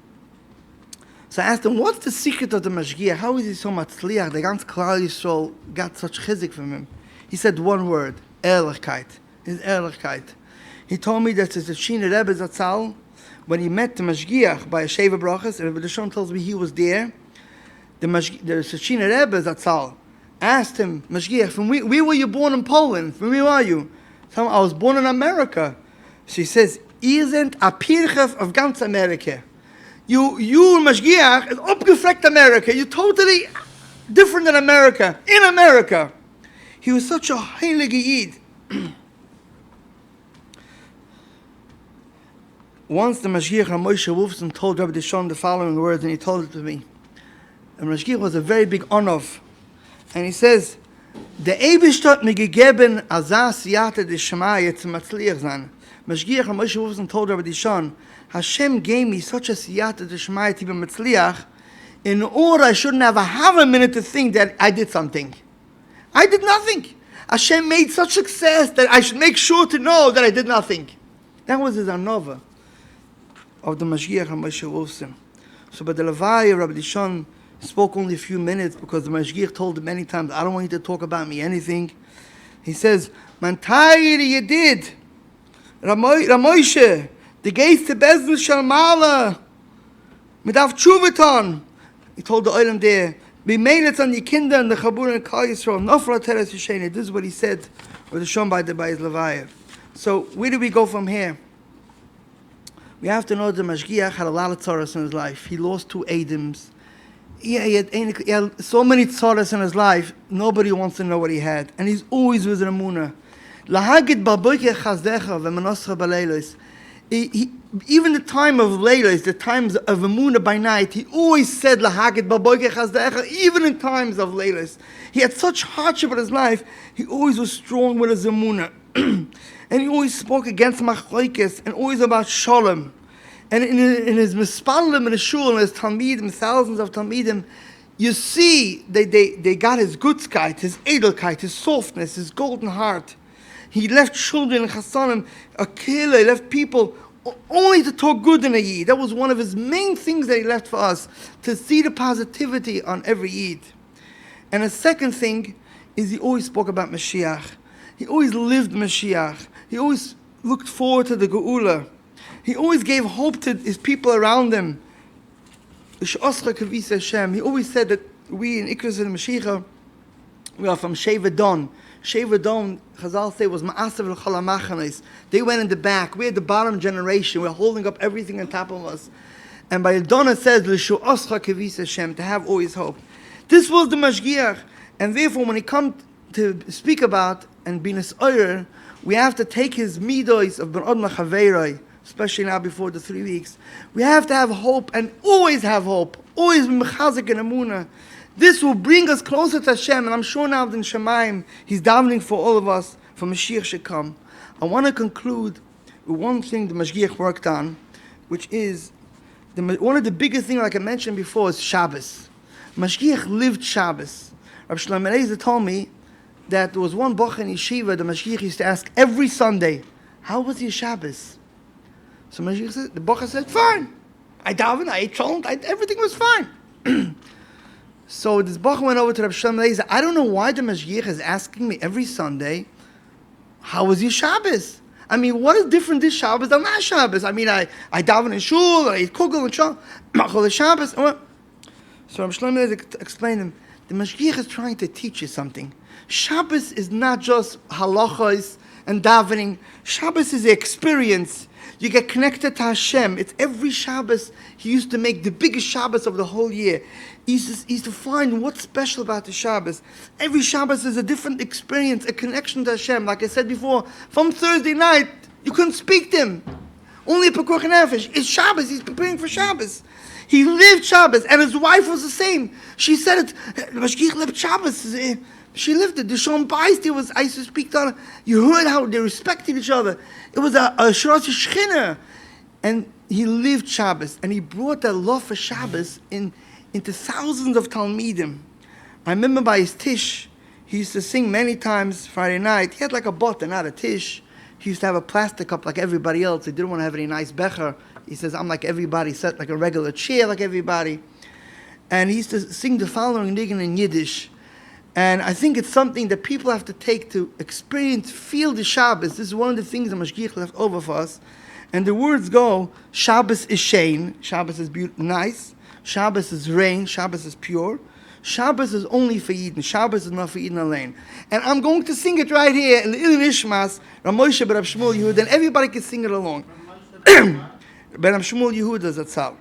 So I asked him, what's the secret of the Mashgiach? How is he so matzliach? The ganz Klal Yisrael got such chizik from him. He said one word, Ehrlichkeit. His Ehrlichkeit. He told me that the Shiurei Rebbe Zatzal, when he met the Mashgiach by a Sheva Brachas, and Rabbi Dishon tells me he was there, the Shiurei Rebbe Zatzal asked him, Mashgiach, from where were you born in Poland? From where are you? So I was born in America. So he says, ihr seid a Pirchef of ganz Amerika. You Mashgiach, is upgefleckt America. You're totally different than America. In America. He was such a heilige Yid. Once the Mashgiach Rav Moshe Wolfson told Rabbi Dishon the following words, and he told it to me. The Mashgiach was a very big honov. And he says, the Eibish hat mir gegeben azas siyata de shemaya zu matzliach sein. Mashgiach Rav Moshe Wolfson told Rabbi Dishon, Hashem gave me such a siyata de shemaya to be matzliach, in order I shouldn't have a minute to think that I did something. I did nothing. Hashem made such success that I should make sure to know that I did nothing. That was his anova of the Mashgiach Rav Moshe Wolfson. So by the Levaya, Rabbi Dishon spoke only a few minutes because the Mashgiach told him many times, I don't want you to talk about me anything. He says, Man Tayir you did. Rav Moshe, the gates to Bezdin Shalmala, Midav Chuvaton. He told the Olam there, Be made on your kinder and the Chabur and Kal Yisrael, Nofra Teres Yishene. This is what he said, or the Shon by his Levaya. So where do we go from here? We have to know that the Mashgiach had a lot of tzaras in his life. He lost 2 Adams. He had so many tzaras in his life, nobody wants to know what he had. And he's always with an emunah. Lahagid baboike chazdecha v'manoscha b'leilos. Even the time of leilos, the times of emunah by night, he always said lahagid baboike chazdecha, even in times of leilos. He had such hardship in his life, he always was strong with his emunah. And he always spoke against machloikes and always about shalom. And in his mispalim, in his shul, in his talmidim, thousands of talmidim, you see they got his gutzkeit, his edelkeit, his softness, his golden heart. He left children in Chassanim, a killer, he left people only to talk good in a Yid. That was one of his main things that he left for us, to see the positivity on every Yid. And the second thing is he always spoke about Mashiach. He always lived Mashiach. He always looked forward to the Geula. He always gave hope to his people around him. He always said that we in Ikras and Mashiach, we are from Sheva Don. Sheva Don, Chazal say, was Ma'asav al-Chalamachanis. They went in the back. We're the bottom generation. We're holding up everything on top of us. And by Donna says, to have always hope. This was the Mashgiach. And therefore, when he come to speak about and be Nes'oyer, we have to take his midos of Ben Odma Chaveroi, especially now before the 3 weeks. We have to have hope and always have hope. Always be mechazik and emunah. This will bring us closer to Hashem, and I'm sure now in Shemaim, He's davening for all of us, for Mashiach should come. I want to conclude with one thing the Mashgiach worked on, which is one of the biggest things, like I mentioned before, is Shabbos. Mashgiach lived Shabbos. Rabbi Elozer told me that there was one boch in yeshiva, the Mashgiach used to ask every Sunday, how was your Shabbos? So Mashgiach said, the boch said, fine. I davened, I ate cholent, everything was fine. So this boch went over to Rabbi Elozer. I don't know why the Mashgiach is asking me every Sunday, how was your Shabbos? I mean, what is different this Shabbos than last Shabbos? I mean, I daven in shul, I eat kugel and shul, machol Shabbos. So Rabbi Elozer explained to him, the Mashgiach is trying to teach you something. Shabbos is not just halachos and davening. Shabbos is an experience. You get connected to Hashem. It's every Shabbos. He used to make the biggest Shabbos of the whole year. He used to find what's special about the Shabbos. Every Shabbos is a different experience, a connection to Hashem. Like I said before, from Thursday night, you couldn't speak to him. Only a Pekuach Nefesh. It's Shabbos. He's preparing for Shabbos. He lived Shabbos, and his wife was the same. She said it. Mashgiach lived Shabbos. She lived it. The Shon Bais, I used to speak to her. You heard how they respected each other. It was a Shiras Shechina. And he lived Shabbos, and he brought that love for Shabbos into thousands of Talmidim. I remember by his tish, he used to sing many times Friday night. He had like a bottle, not a tish. He used to have a plastic cup like everybody else. He didn't want to have any nice becher. He says, I'm like everybody, set like a regular chair like everybody. And he used to sing the following nigun in Yiddish. And I think it's something that people have to take to experience, feel the Shabbos. This is one of the things that Mashgiach left over for us. And the words go, Shabbos is shein, Shabbos is nice, Shabbos is rain, Shabbos is pure, Shabbos is only for Eden, Shabbos is not for Eden alone. And I'm going to sing it right here in the Ilin Ishmas, Rav Moshe Rav Shmuel Yehuda, and everybody can sing it along. Ben Rav Shmuel Yehuda Zatzal.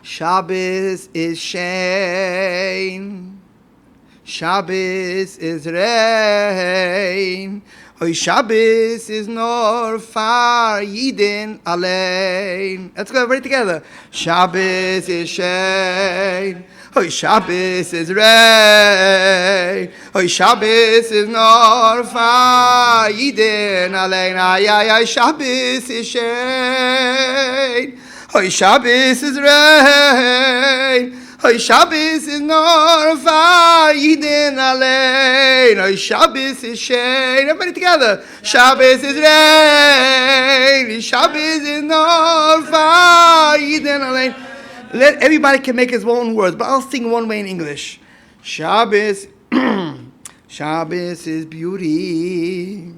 Shabbos is shein, Shabbos is rain, Oy Shabbos is nor far Yidin allein. Let's go right together. Shabbos is shein, Oy Shabbos is rain, Oy Shabbos is nor far Yidin allein. Ay ay ay, Shabbos is shein, Oy Shabbos is rain, Oy Shabbos is nor far Yidin allein. Oy Shabbos is shein. Everybody together. Shabbos is rain. Shabbos is nor far Yidin allein. Let everybody can make his own words, but I'll sing one way in English. Shabbos, Shabbos is beauty.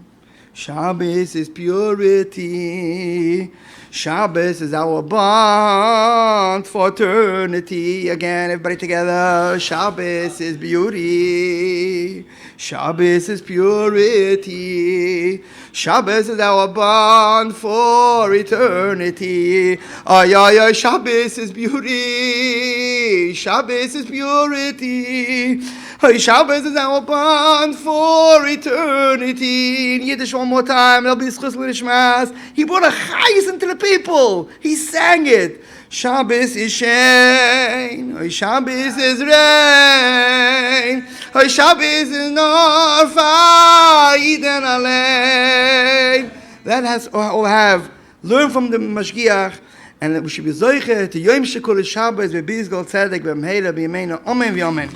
Shabbos is purity. Shabbos is our bond for eternity. Again, everybody together. Shabbos is beauty. Shabbos is purity. Shabbos is our bond for eternity. Ay, ay, ay, Shabbos is beauty. Shabbos is purity. Ay, Shabbos is our bond for eternity. In Yiddish one more time. There'll be Schus L'Nishmas. He brought a chayis into the people. He sang it. Shabbos is shein. Ay, Shabbos is rain. Ay, Shabbos is nor far Yidin allein. That has all have. Learn from the Mashgiach. And we should be zoiche to Yom Shekol Shabbos beBizgol Tzedek beMenhael b'Yameinu. Amen v'Amen.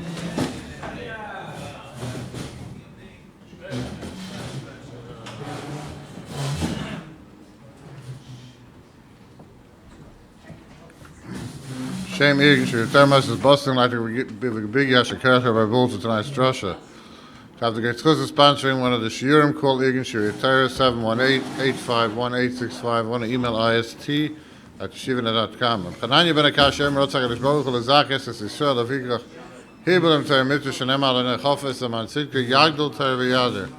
Shem Irgun Shiurei Torah is busting like a big Yashikar Rabbi Bolton tonight's drasha. Have the great schus sponsoring one of the Shiurim called Irgun Shiurei Torah 718-851-865. Want to email ist@shivan.com. Chananya ben Akashem Rotzach Hakadosh Baruch Hu Lezakes Es Yisrael Avikrach Hibel Em Torah Mitzvah Shenemar Lenei Chofes Aman Tzidka Yagdol Torah V'Yader.